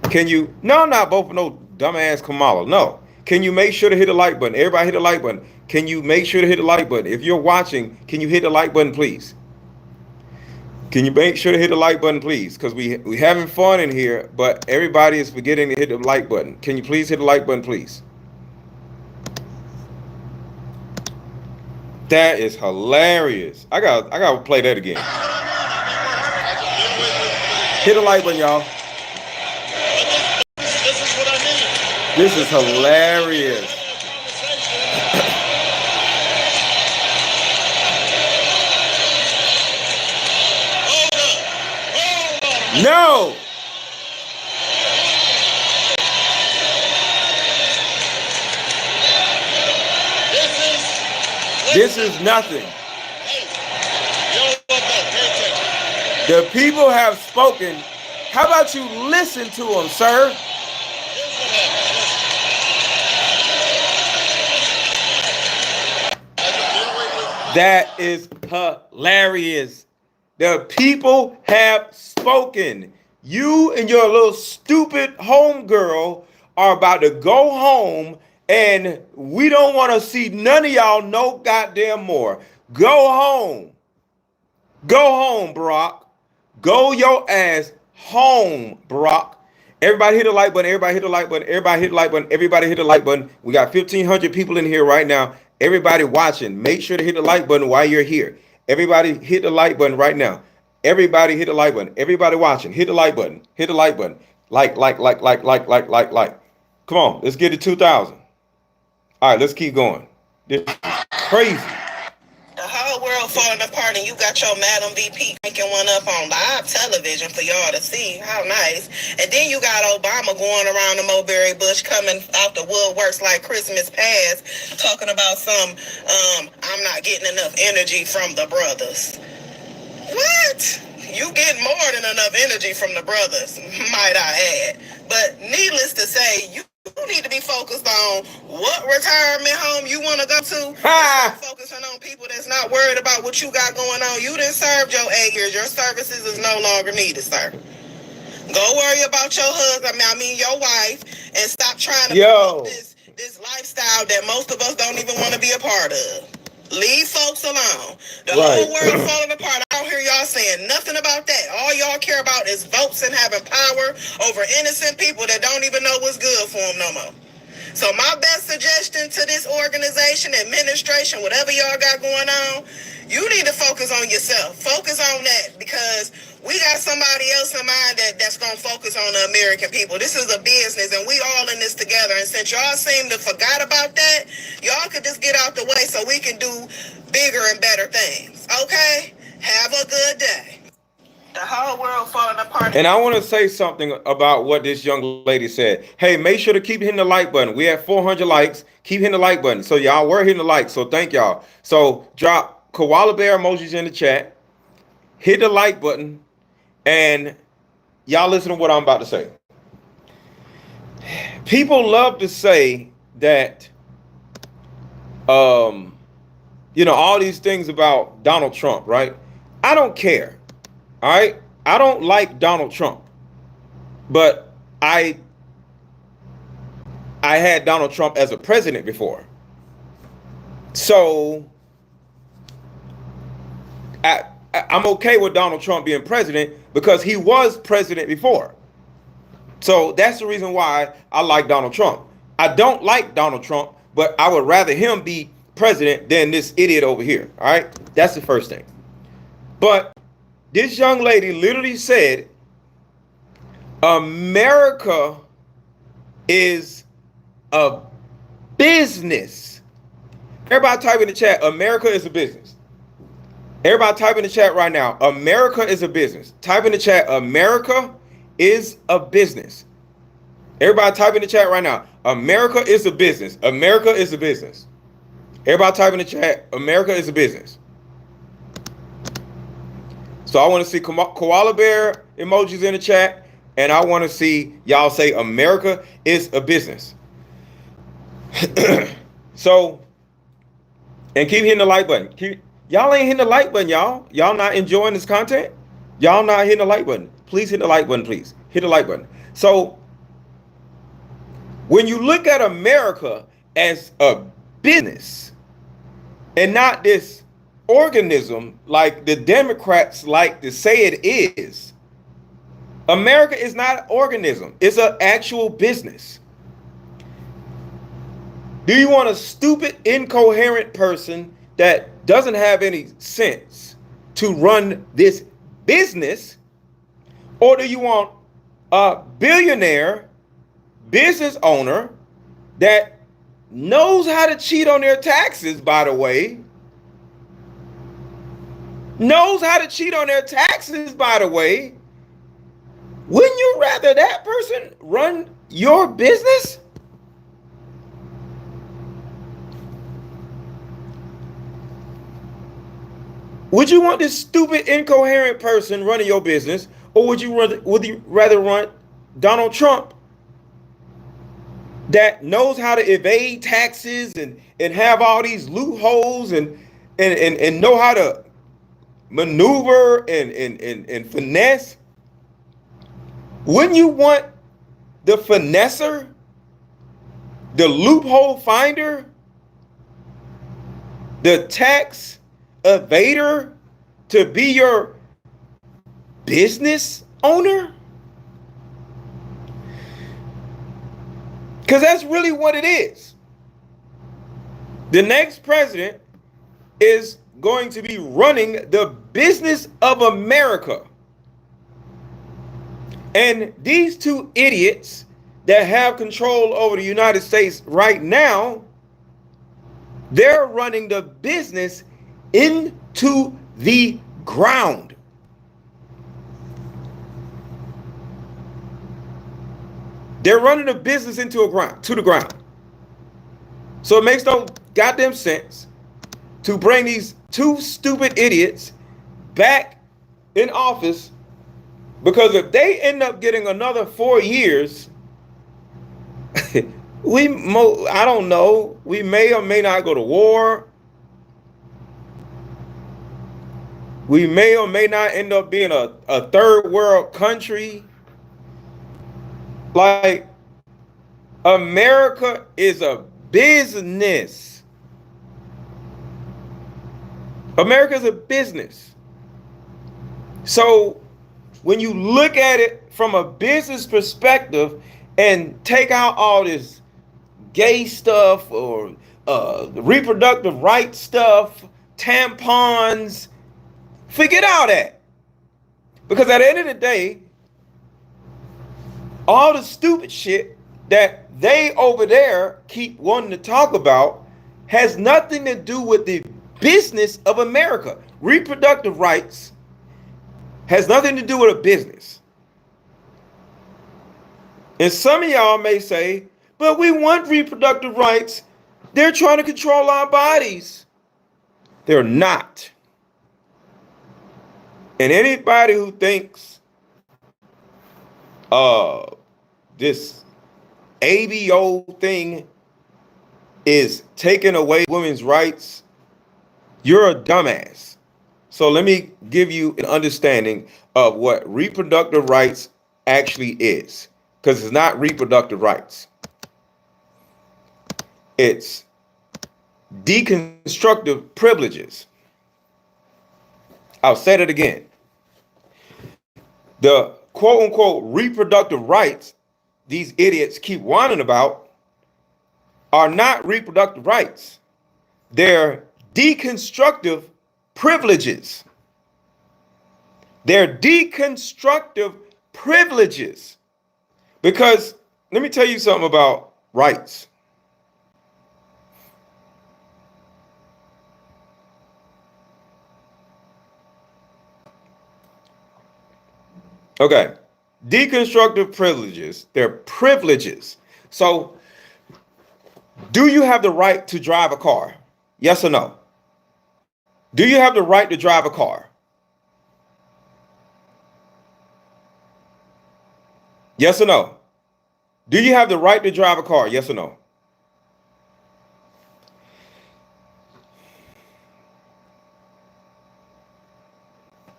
Can you? No, I'm not voting for no dumbass Kamala. No. Can you make sure to hit the like button? Everybody hit the like button. Can you make sure to hit the like button? If you're watching, can you hit the like button, please? Can you make sure to hit the like button, please? Because we having fun in here, but everybody is forgetting to hit the like button. Can you please hit the like button, please? That is hilarious. I gotta play that again. Hit the like button, y'all. This is hilarious. No. This is nothing. The people have spoken. How about you listen to them, sir? That is hilarious. The people have spoken. You and your little stupid homegirl are about to go home, and we don't want to see none of y'all no goddamn more. Go home. Go home, Barack. Go your ass home, Barack. Everybody hit the like button. Everybody hit the like button. Everybody hit the like button. Everybody hit the like button. We got 1,500 people in here right now. Everybody watching, make sure to hit the like button while you're here. Everybody hit the like button right now. Everybody hit the like button. Everybody watching, hit the like button. Hit the like button. Like. Come on, let's get to 2,000. All right, let's keep going. This is crazy. The whole world falling apart and you got your Madam VP making one up on live television for y'all to see. How nice. And then you got Obama going around the Mulberry Bush coming out the woodworks like Christmas past talking about some, I'm not getting enough energy from the brothers. What? You get more than enough energy from the brothers, might I add. But needless to say, you need to be focused on what retirement home you want to go to. Focusing on people that's not worried about what you got going on. You done served your 8 years. Your services is no longer needed, sir. Go worry about your husband, I mean your wife, and stop trying to promote this lifestyle that most of us don't even want to be a part of. Leave folks alone. The whole world falling apart. I don't hear y'all saying nothing about that. All y'all care about is votes and having power over innocent people that don't even know what's good for them no more. So my best suggestion to this organization, administration, whatever y'all got going on, you need to focus on yourself. Focus on that, because we got somebody else in mind that's going to focus on the American people. This is a business, and we all in this together. And since y'all seem to forgot about that, y'all could just get out the way so we can do bigger and better things. Okay? Have a good day. The whole world falling apart. And I want to say something about what this young lady said. Hey, make sure to keep hitting the like button. We have 400 likes. Keep hitting the like button. So y'all were hitting the like. So thank y'all. So drop koala bear emojis in the chat. Hit the like button. And y'all listen to what I'm about to say. People love to say that, all these things about Donald Trump, right? I don't care. All right. I don't like Donald Trump, but I had Donald Trump as a president before. So I'm okay with Donald Trump being president because he was president before. So that's the reason why I like Donald Trump. I don't like Donald Trump, but I would rather him be president than this idiot over here. All right. That's the first thing. But this young lady literally said, America is a business. Everybody type in the chat, America is a business. Everybody type in the chat right now, America is a business. Type in the chat, America is a business. Everybody type in the chat right now, America is a business. America is a business. Everybody type in the chat, America is a business. So I want to see koala bear emojis in the chat, and I want to see y'all say America is a business. So, and keep hitting the like button. Y'all ain't hitting the like button, y'all. Y'all not enjoying this content? Y'all not hitting the like button. Please hit the like button, please. Hit the like button. So, when you look at America as a business and not this organism like the Democrats like to say it is, America is not an organism. It's an actual business. Do you want a stupid, incoherent person that doesn't have any sense to run this business? Or do you want a billionaire business owner that knows how to cheat on their taxes, by the way? Knows how to cheat on their taxes, by the way. Wouldn't you rather that person run your business? Would you want this stupid, incoherent person running your business, or would you rather run Donald Trump that knows how to evade taxes and have all these loopholes and know how to maneuver and finesse? Wouldn't you want the finesser, the loophole finder, the tax evader to be your business owner? Because that's really what it is. The next president is going to be running the business of America. And these two idiots that have control over the United States right now, they're running the business into the ground. They're running the business to the ground. So it makes no goddamn sense to bring these two stupid idiots back in office, because if they end up getting another 4 years, I don't know, we may or may not go to war. We may or may not end up being a third world country. Like, America is a business. America is a business. So when you look at it from a business perspective and take out all this gay stuff or reproductive rights stuff, tampons, forget all that. Because at the end of the day, all the stupid shit that they over there keep wanting to talk about has nothing to do with the business of America. Reproductive rights has nothing to do with a business. And some of y'all may say, but we want reproductive rights. They're trying to control our bodies. They're not. And anybody who thinks this ABO thing is taking away women's rights, you're a dumbass. So let me give you an understanding of what reproductive rights actually is. Because it's not reproductive rights. It's deconstructive privileges. I'll say it again. The quote unquote reproductive rights these idiots keep whining about are not reproductive rights. They're deconstructive privileges. They're deconstructive privileges. Because let me tell you something about rights. Okay. Deconstructive privileges, they're privileges. So, do you have the right to drive a car? Yes or no? Do you have the right to drive a car? Yes or no? Do you have the right to drive a car? Yes or no?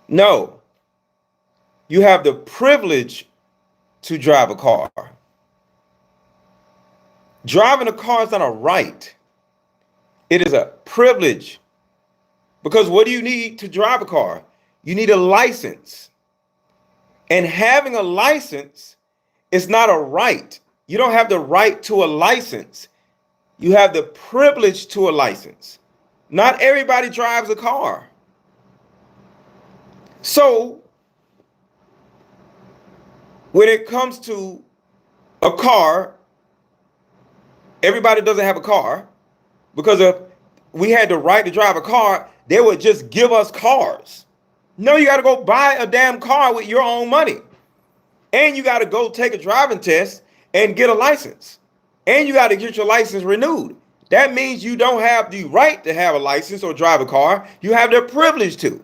No. You have the privilege to drive a car. Driving a car is not a right. It is a privilege. Because what do you need to drive a car? You need a license. And having a license is not a right. You don't have the right to a license. You have the privilege to a license. Not everybody drives a car. So, when it comes to a car, everybody doesn't have a car, because if we had the right to drive a car, they would just give us cars. No, you got to go buy a damn car with your own money. And you got to go take a driving test and get a license. And you got to get your license renewed. That means you don't have the right to have a license or drive a car. You have the privilege to.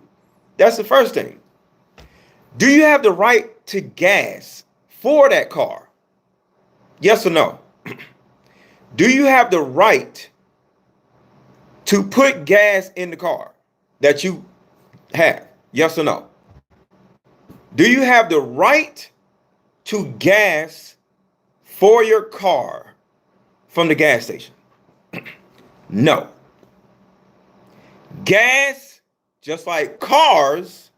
That's the first thing. Do you have the right to gas for that car? Yes or no? Do you have the right to put gas in the car that you have? Yes or no? Do you have the right to gas for your car from the gas station? No. Gas, just like cars,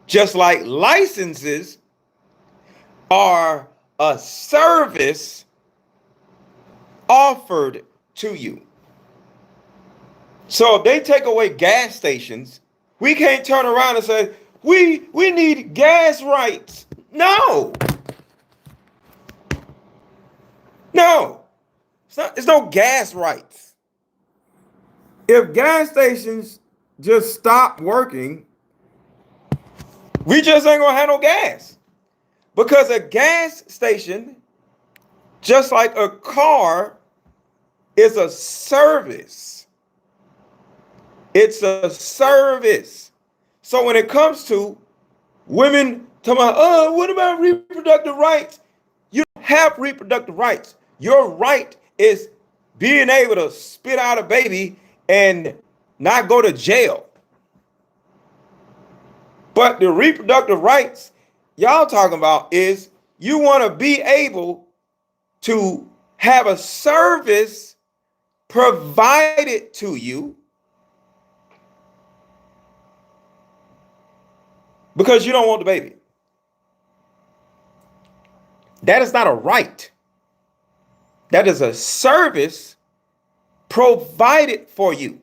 just like licenses, are a service offered to you. So if they take away gas stations, we can't turn around and say, we need gas rights. No. No. It's no gas rights. If gas stations just stop working, we just ain't gonna have no gas. Because a gas station, just like a car, is a service. It's a service. So when it comes to women talking about, oh, what about reproductive rights? You don't have reproductive rights. Your right is being able to spit out a baby and not go to jail. But the reproductive rights y'all talking about is you want to be able to have a service provided to you because you don't want the baby. That is not a right. That is a service provided for you.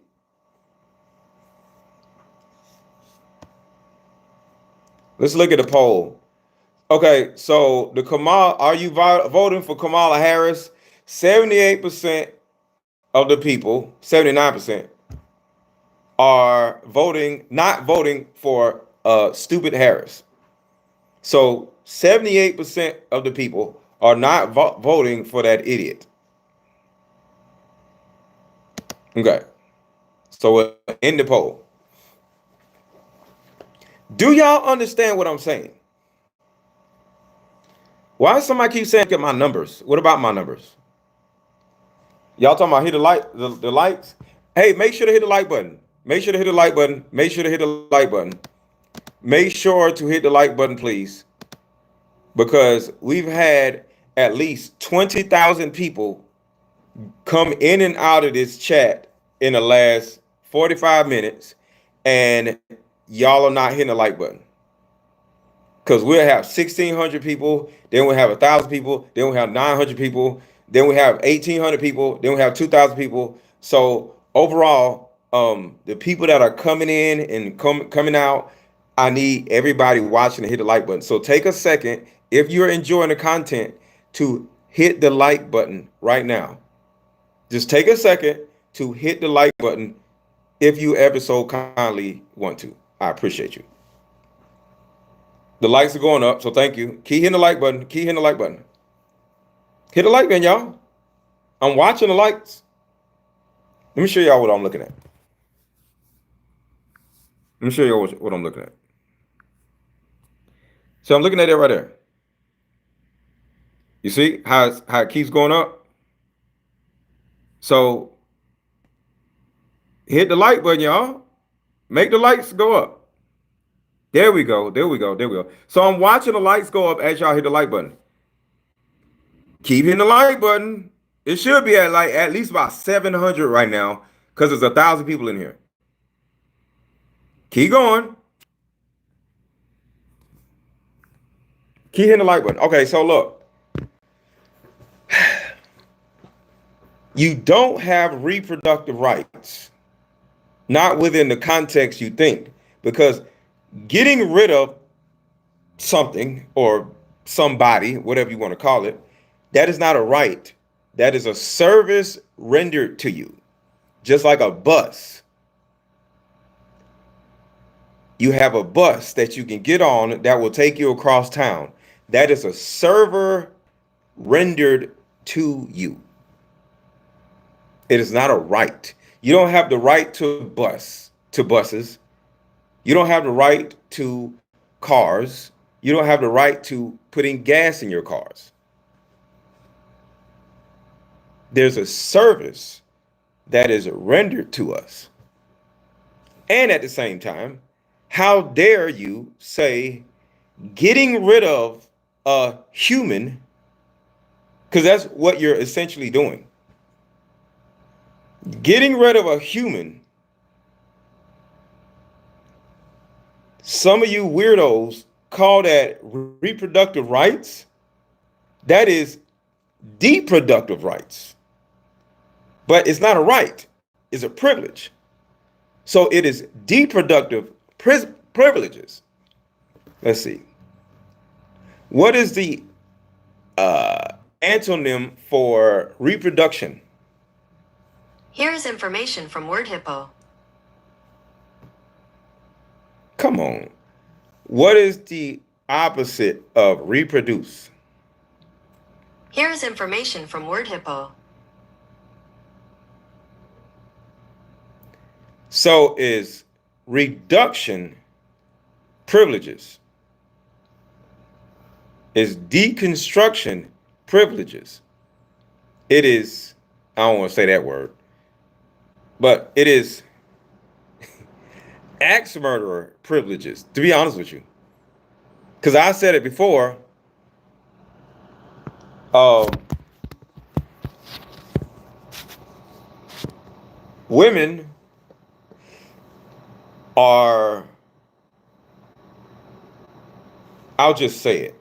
Let's look at the poll. Okay, so the Kamala, are you voting for Kamala Harris? 78% of the people, 79%, are not voting for stupid Harris. So 78% of the people are not voting for that idiot. Okay, so we'll end the poll. Do y'all understand what I'm saying? Why does somebody keep saying, get my numbers? What about my numbers? Y'all talking about hit the likes? Hey, make sure to hit the like button. Make sure to hit the like button. Make sure to hit the like button. Make sure to hit the like button, please. Because we've had at least 20,000 people come in and out of this chat in the last 45 minutes and y'all are not hitting the like button. Because we'll have 1,600 people, then we'll have 1,000 people, then we'll have 900 people, then we have 1,800 people, then we have 2,000 people. So overall, the people that are coming in and coming out, I need everybody watching to hit the like button. So take a second, if you're enjoying the content, to hit the like button right now. Just take a second to hit the like button if you ever so kindly want to. I appreciate you. The likes are going up, so thank you. Keep hitting the like button. Keep hitting the like button. Hit the like button, y'all. I'm watching the likes. Let me show y'all what I'm looking at. Let me show you what I'm looking at. So I'm looking at it right there. You see how it keeps going up? So hit the like button, y'all. Make the likes go up. There we go. There we go. There we go. So I'm watching the likes go up as y'all hit the like button. Keep hitting the like button. It should be at least about 700 right now because there's 1,000 people in here. Keep going. Keep hitting the like button. Okay, so look. You don't have reproductive rights. Not within the context you think. Because getting rid of something or somebody, whatever you want to call it, that is not a right. That is a service rendered to you. Just like a bus. You have a bus that you can get on that will take you across town. That is a server rendered to you. It is not a right. You don't have the right to buses. You don't have the right to cars. You don't have the right to putting gas in your cars. There's a service that is rendered to us. And at the same time, how dare you say getting rid of a human, because that's what you're essentially doing. Getting rid of a human, some of you weirdos call that reproductive rights. That is deproductive rights. But it's not a right, it's a privilege. So it is deproductive privileges. Let's see. What is the antonym for reproduction? Here is information from WordHippo. Come on. What is the opposite of reproduce? Here is information from WordHippo. So is reduction privileges? Is deconstruction privileges? It is, I don't want to say that word, but it is axe murderer privileges, to be honest with you. Because I said it before, women are, I'll just say it.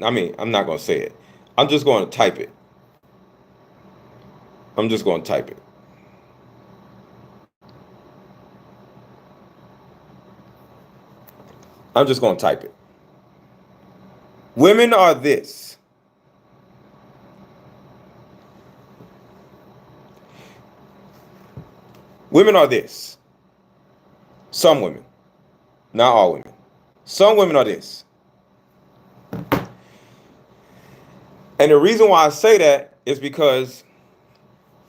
I mean, I'm not going to say it. I'm just going to type it. I'm just going to type it. I'm just going to type it. Women are this. Women are this. Some women. Not all women. Some women are this. And the reason why I say that is because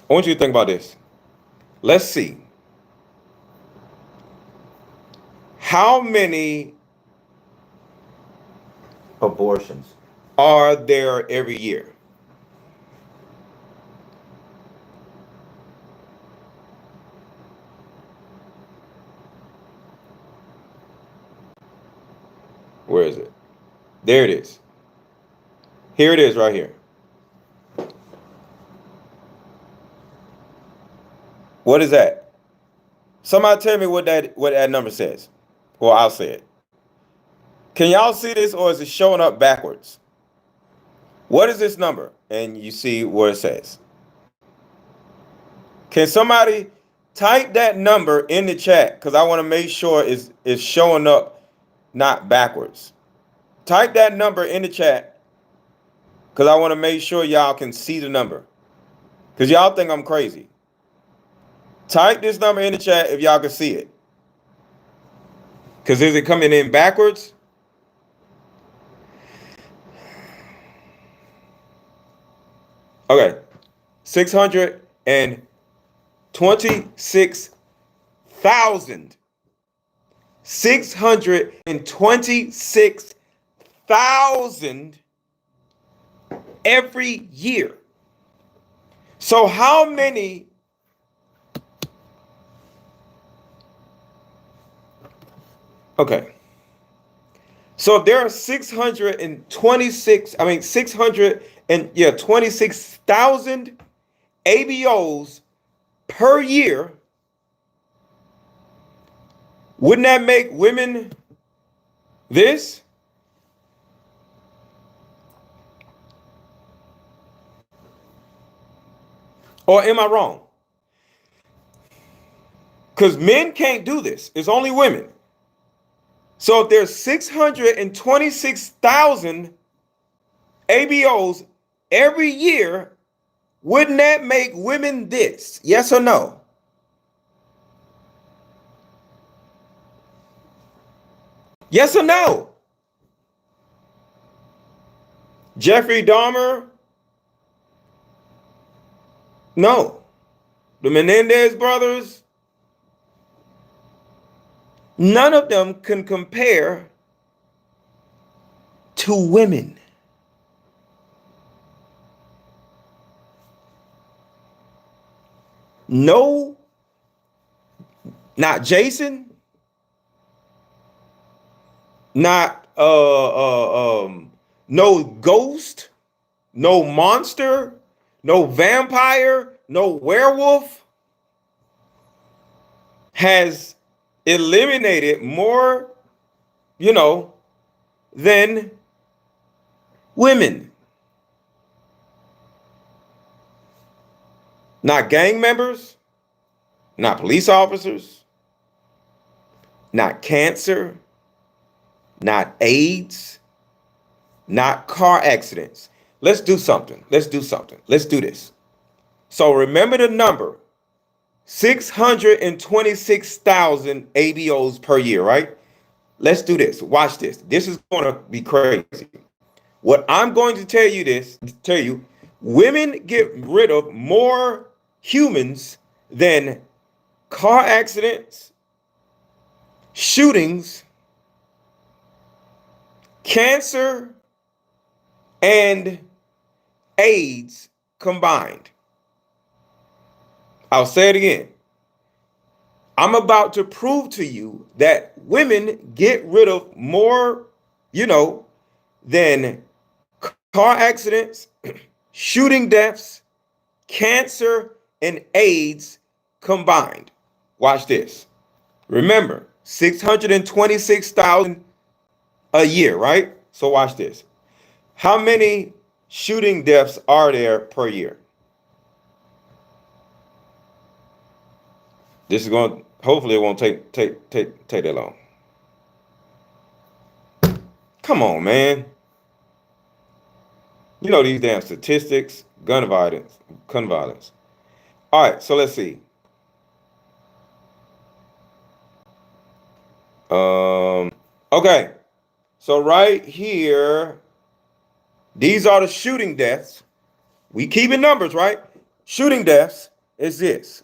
I want you to think about this. Let's see. How many abortions are there every year? Where is it? There it is. Here it is right here. What is that? Somebody tell me what that number says. Well, I'll say it. Can y'all see this, or is it showing up backwards? What is this number? And you see what it says. Can somebody type that number in the chat? Because I want to make sure it's showing up not backwards. Type that number in the chat because I want to make sure y'all can see the number. Because y'all think I'm crazy. Type this number in the chat if y'all can see it. Because is it coming in backwards? Okay. 626,000. 626,000 every year. So how many Okay. So if there are 626,000 ABOs per year, wouldn't that make women this? Or am I wrong? Because men can't do this. It's only women. So if there's 626,000 ABOs every year, wouldn't that make women this? Yes or no? Yes or no? Jeffrey Dahmer? No. The Menendez brothers? None of them can compare to women. No, not Jason, not no ghost, no monster, no vampire, no werewolf has eliminated more, than women. Not gang members, not police officers, not cancer, not AIDS, not car accidents. Let's do something. Let's do this. So remember the number 626,000 ABOs per year, right? Let's do this. Watch this. This is going to be crazy. What I'm going to tell you, women get rid of more humans than car accidents, shootings, cancer, and AIDS combined. I'll say it again. I'm about to prove to you that women get rid of more, than car accidents, shooting deaths, cancer, and AIDS combined. Watch this. Remember, 626,000 a year, right? So watch this. How many shooting deaths are there per year? This is going. Hopefully, it won't take that long. Come on, man. You know these damn statistics, gun violence. All right, so let's see. Okay. So right here, these are the shooting deaths. We keeping numbers, right? Shooting deaths is this.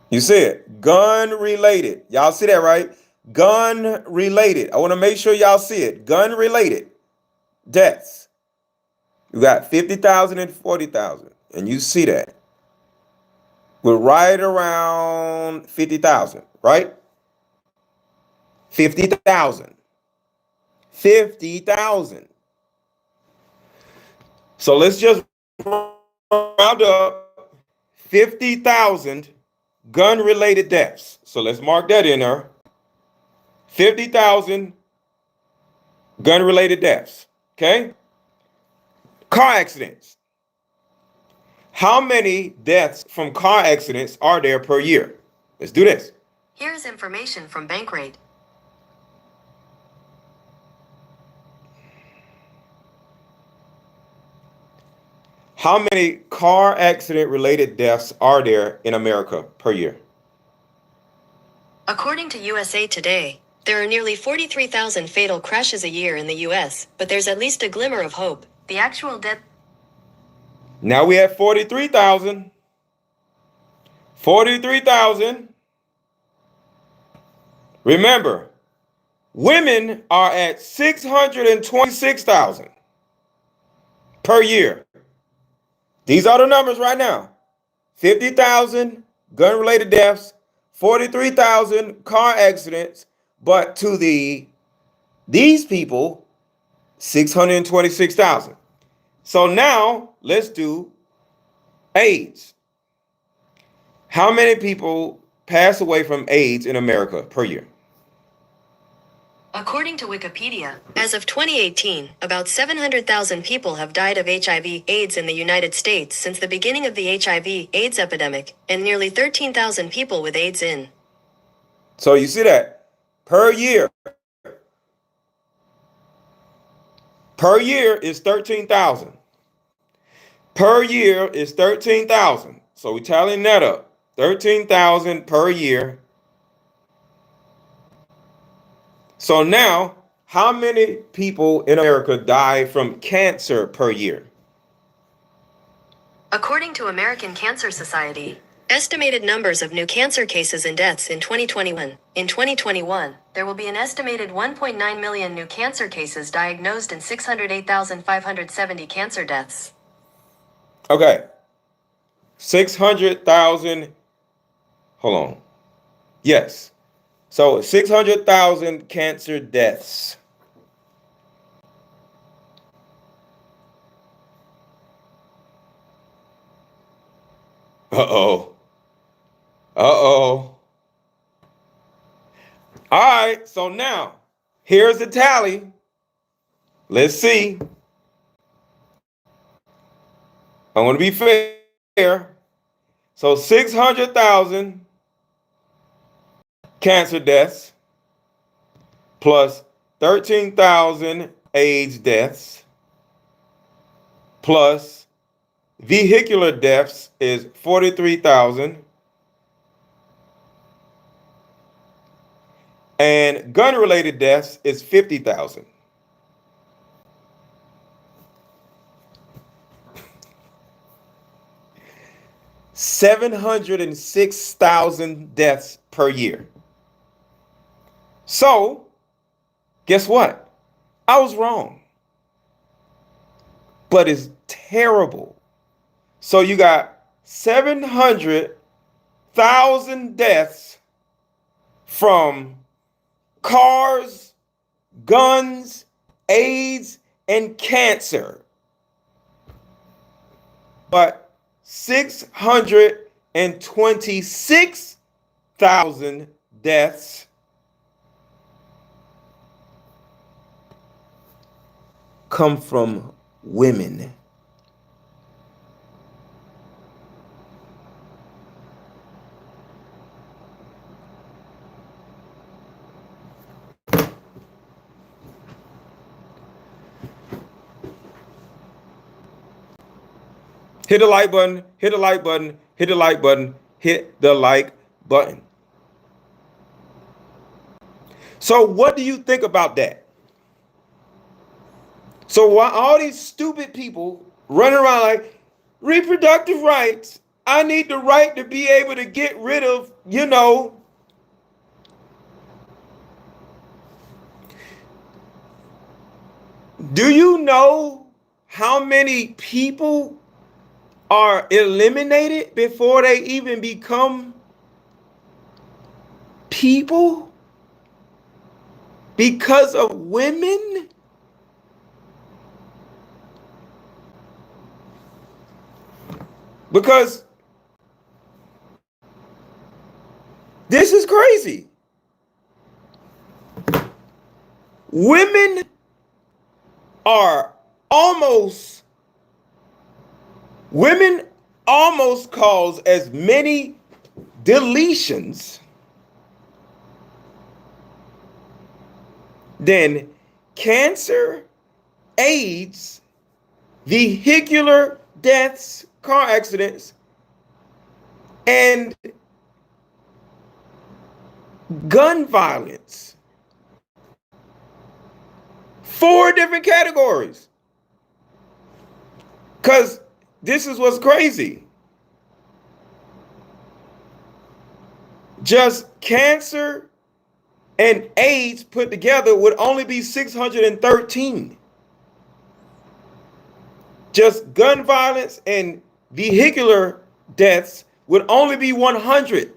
You see it, gun related. Y'all see that, right? Gun related. I want to make sure y'all see it. Gun related deaths. You got 50,000 and 40,000. And you see that. We're right around 50,000, right? 50,000. 50,000. So let's just round up 50,000 gun-related deaths. So let's mark that in there. 50,000 gun-related deaths. Okay? Car accidents. How many deaths from car accidents are there per year? Let's do this. Here's information from Bankrate. How many car accident related deaths are there in America per year? According to USA Today, there are nearly 43,000 fatal crashes a year in the US, but there's at least a glimmer of hope. The actual death. Now we have 43,000. 43,000. Remember, women are at 626,000 per year. These are the numbers right now. 50,000 gun-related deaths, 43,000 car accidents, but to these people, 626,000. So now let's do AIDS. How many people pass away from AIDS in America per year? According to Wikipedia, as of 2018, about 700,000 people have died of HIV/AIDS in the United States since the beginning of the HIV/AIDS epidemic, and nearly 13,000 people with AIDS in. So you see that per year. Per year is 13,000. Per year is 13,000. So we're tallying that up. 13,000 per year. So now, how many people in America die from cancer per year? According to American Cancer Society, estimated numbers of new cancer cases and deaths in 2021. In 2021, there will be an estimated 1.9 million new cancer cases diagnosed and 608,570 cancer deaths. Okay. 600,000. Hold on. Yes. So 600,000 cancer deaths. Uh-oh. Uh-oh. All right. So now, here's the tally. Let's see. I want to be fair. So 600,000 cancer deaths plus 13,000 AIDS deaths plus vehicular deaths is 43,000 and gun-related deaths is 50,000. $706,000 deaths per year. So, guess what? I was wrong. But it's terrible. So you got 700,000 deaths from cars, guns, AIDS, and cancer. But 626,000 deaths come from women. Hit the like button, hit the like button, hit the like button, hit the like button. So what do you think about that? So why all these stupid people running around like reproductive rights? I need the right to be able to get rid of, Do you know how many people are eliminated before they even become people? Because of women? Because This is crazy. Women are almost, women almost cause as many deletions than cancer, AIDS, vehicular deaths, car accidents, and gun violence. 4 different categories. Because this is what's crazy. Just cancer and AIDS put together would only be 613. Just gun violence and vehicular deaths would only be 100.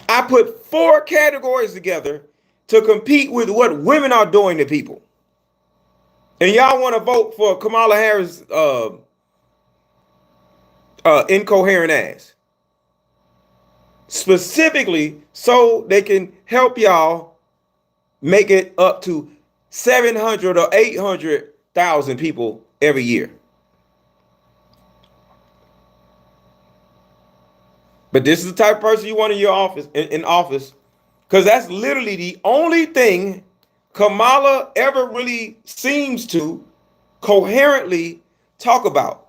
I put 4 categories together to compete with what women are doing to people. And y'all want to vote for Kamala Harris' incoherent ass. Specifically so they can help y'all make it up to 700 or 800,000 people every year. But this is the type of person you want in your office, in office, because that's literally the only thing Kamala ever really seems to coherently talk about.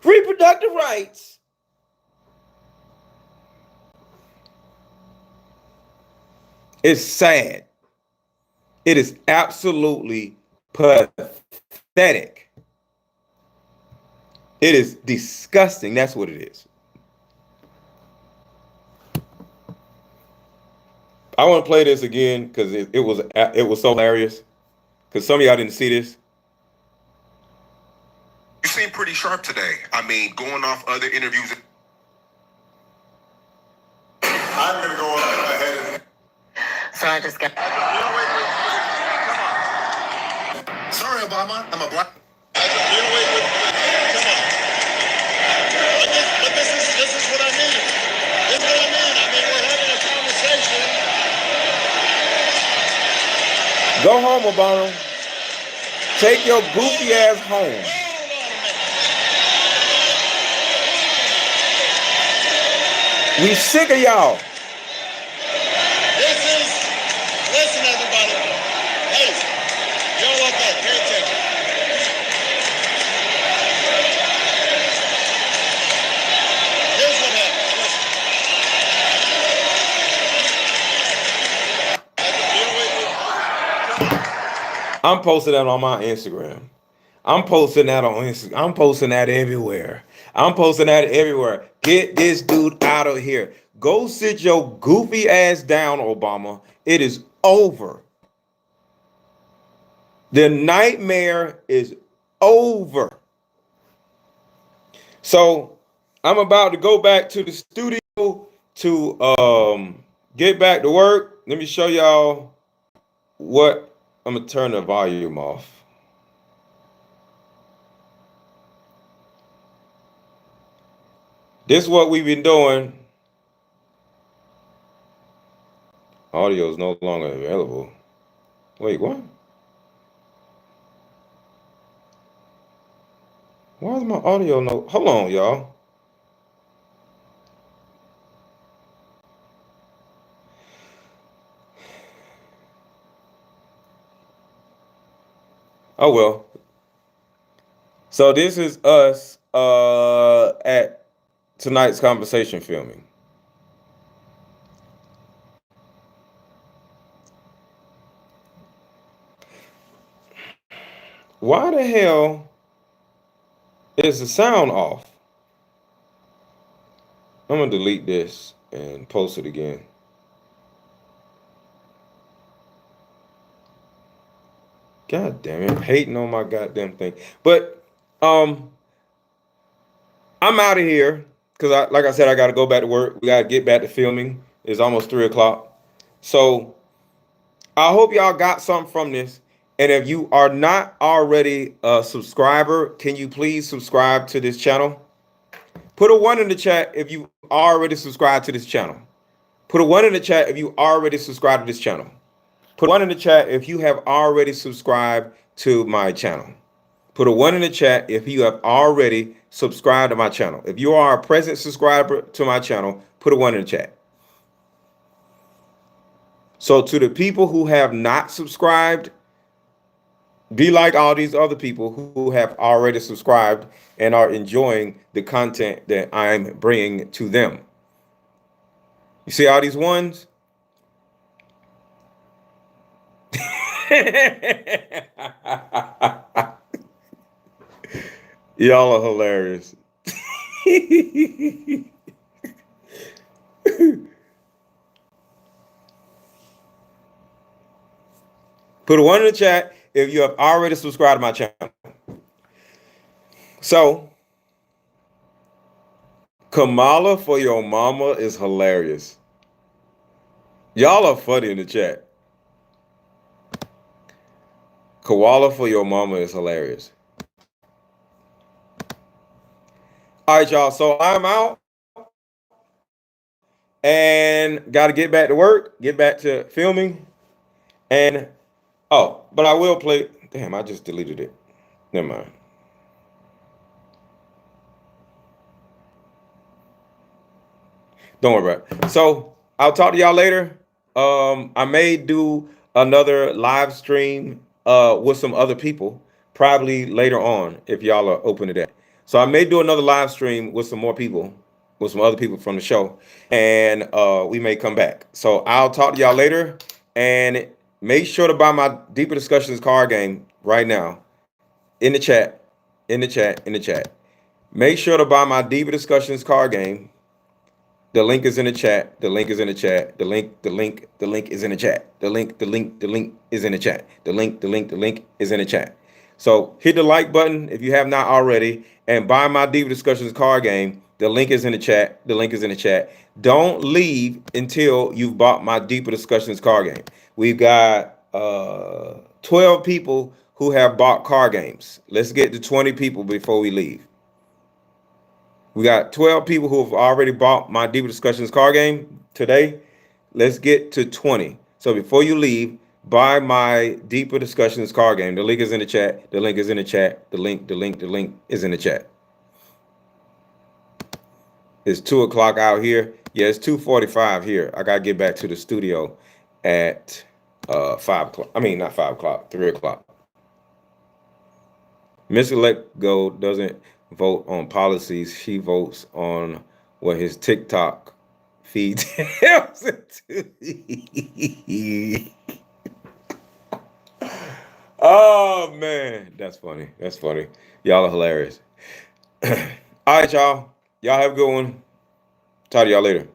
Reproductive rights. It's sad. It is absolutely pathetic. It is disgusting. That's what it is. I want to play this again because it was so hilarious. Because some of y'all didn't see this. You seem pretty sharp today. I mean, going off other interviews. I'm going to go ahead and... So I just got. Sorry, Obama. I'm a black. Come on. But this is what I mean. This is what I mean. I mean, we're having a conversation. Go home, Obama. Take your goofy ass home. We sick of y'all. Listen, everybody. Hey, y'all okay? Pay attention. Here's what happened. I'm posting that on my Instagram. I'm posting that on Instagram. I'm posting that everywhere. I'm posting that everywhere. Get this dude out of here. Go sit your goofy ass down, Obama. It is over. The nightmare is over. So I'm about to go back to the studio to get back to work. Let me show y'all what. I'm gonna turn the volume off. This is what we've been doing. Audio is no longer available. Wait, what? Why is my audio no? Hold on, y'all. Oh well. So this is us at tonight's conversation filming. Why the hell is the sound off? I'm gonna delete this and post it again. God damn it, hating on my goddamn thing. But I'm out of here because like I said, I gotta go back to work. We gotta get back to filming. It's almost 3:00. So I hope y'all got something from this. And if you are not already a subscriber, can you please subscribe to this channel? Put a 1 in the chat if you already subscribed to this channel. Put a 1 in the chat if you already subscribed to this channel. Put 1 in the chat if you have already subscribed to my channel. Put a 1 in the chat if you have already subscribed to my channel. If you are a present subscriber to my channel, put a 1 in the chat. So to the people who have not subscribed, be like all these other people who have already subscribed and are enjoying the content that I'm bringing to them. You see all these ones? Y'all are hilarious. Put a 1 in the chat if you have already subscribed to my channel. So, Kamala for your mama is hilarious. Y'all are funny in the chat. Koala for your mama is hilarious. All right, y'all. So I'm out and got to get back to work, get back to filming. And, oh, but I will play. Damn, I just deleted it. Never mind. Don't worry about it. So I'll talk to y'all later. I may do another live stream with some other people, probably later on, if y'all are open to that. So I may do another live stream with some more people, with some other people from the show, and we may come back. So I'll talk to y'all later, and make sure to buy my Deeper Discussions card game right now in the chat, in the chat. Make sure to buy my Deeper Discussions card game. The link is in the chat. The link is in the chat. The link is in the chat. The link is in the chat. The link is in the chat. So hit the like button if you have not already, and buy my Deeper Discussions card game. The link is in the chat. The link is in the chat. Don't leave until you've bought my Deeper Discussions card game. We've got 12 people who have bought card games. Let's get to 20 people before we leave. We got 12 people who have already bought my Deeper Discussions card game today. Let's get to 20. So before you leave, buy my Deeper Discussions card game. The link is in the chat. The link is in the chat. The link is in the chat. It's 2 o'clock out here. Yeah, it's 2:45 here. I got to get back to the studio at 5 o'clock. I mean, not 5 o'clock, 3 o'clock. Mr. Let Go doesn't vote on policies. She votes on what his TikTok feed tells it to. Oh man, that's funny. That's funny. Y'all are hilarious. All right, y'all. Y'all have a good one. Talk to y'all later.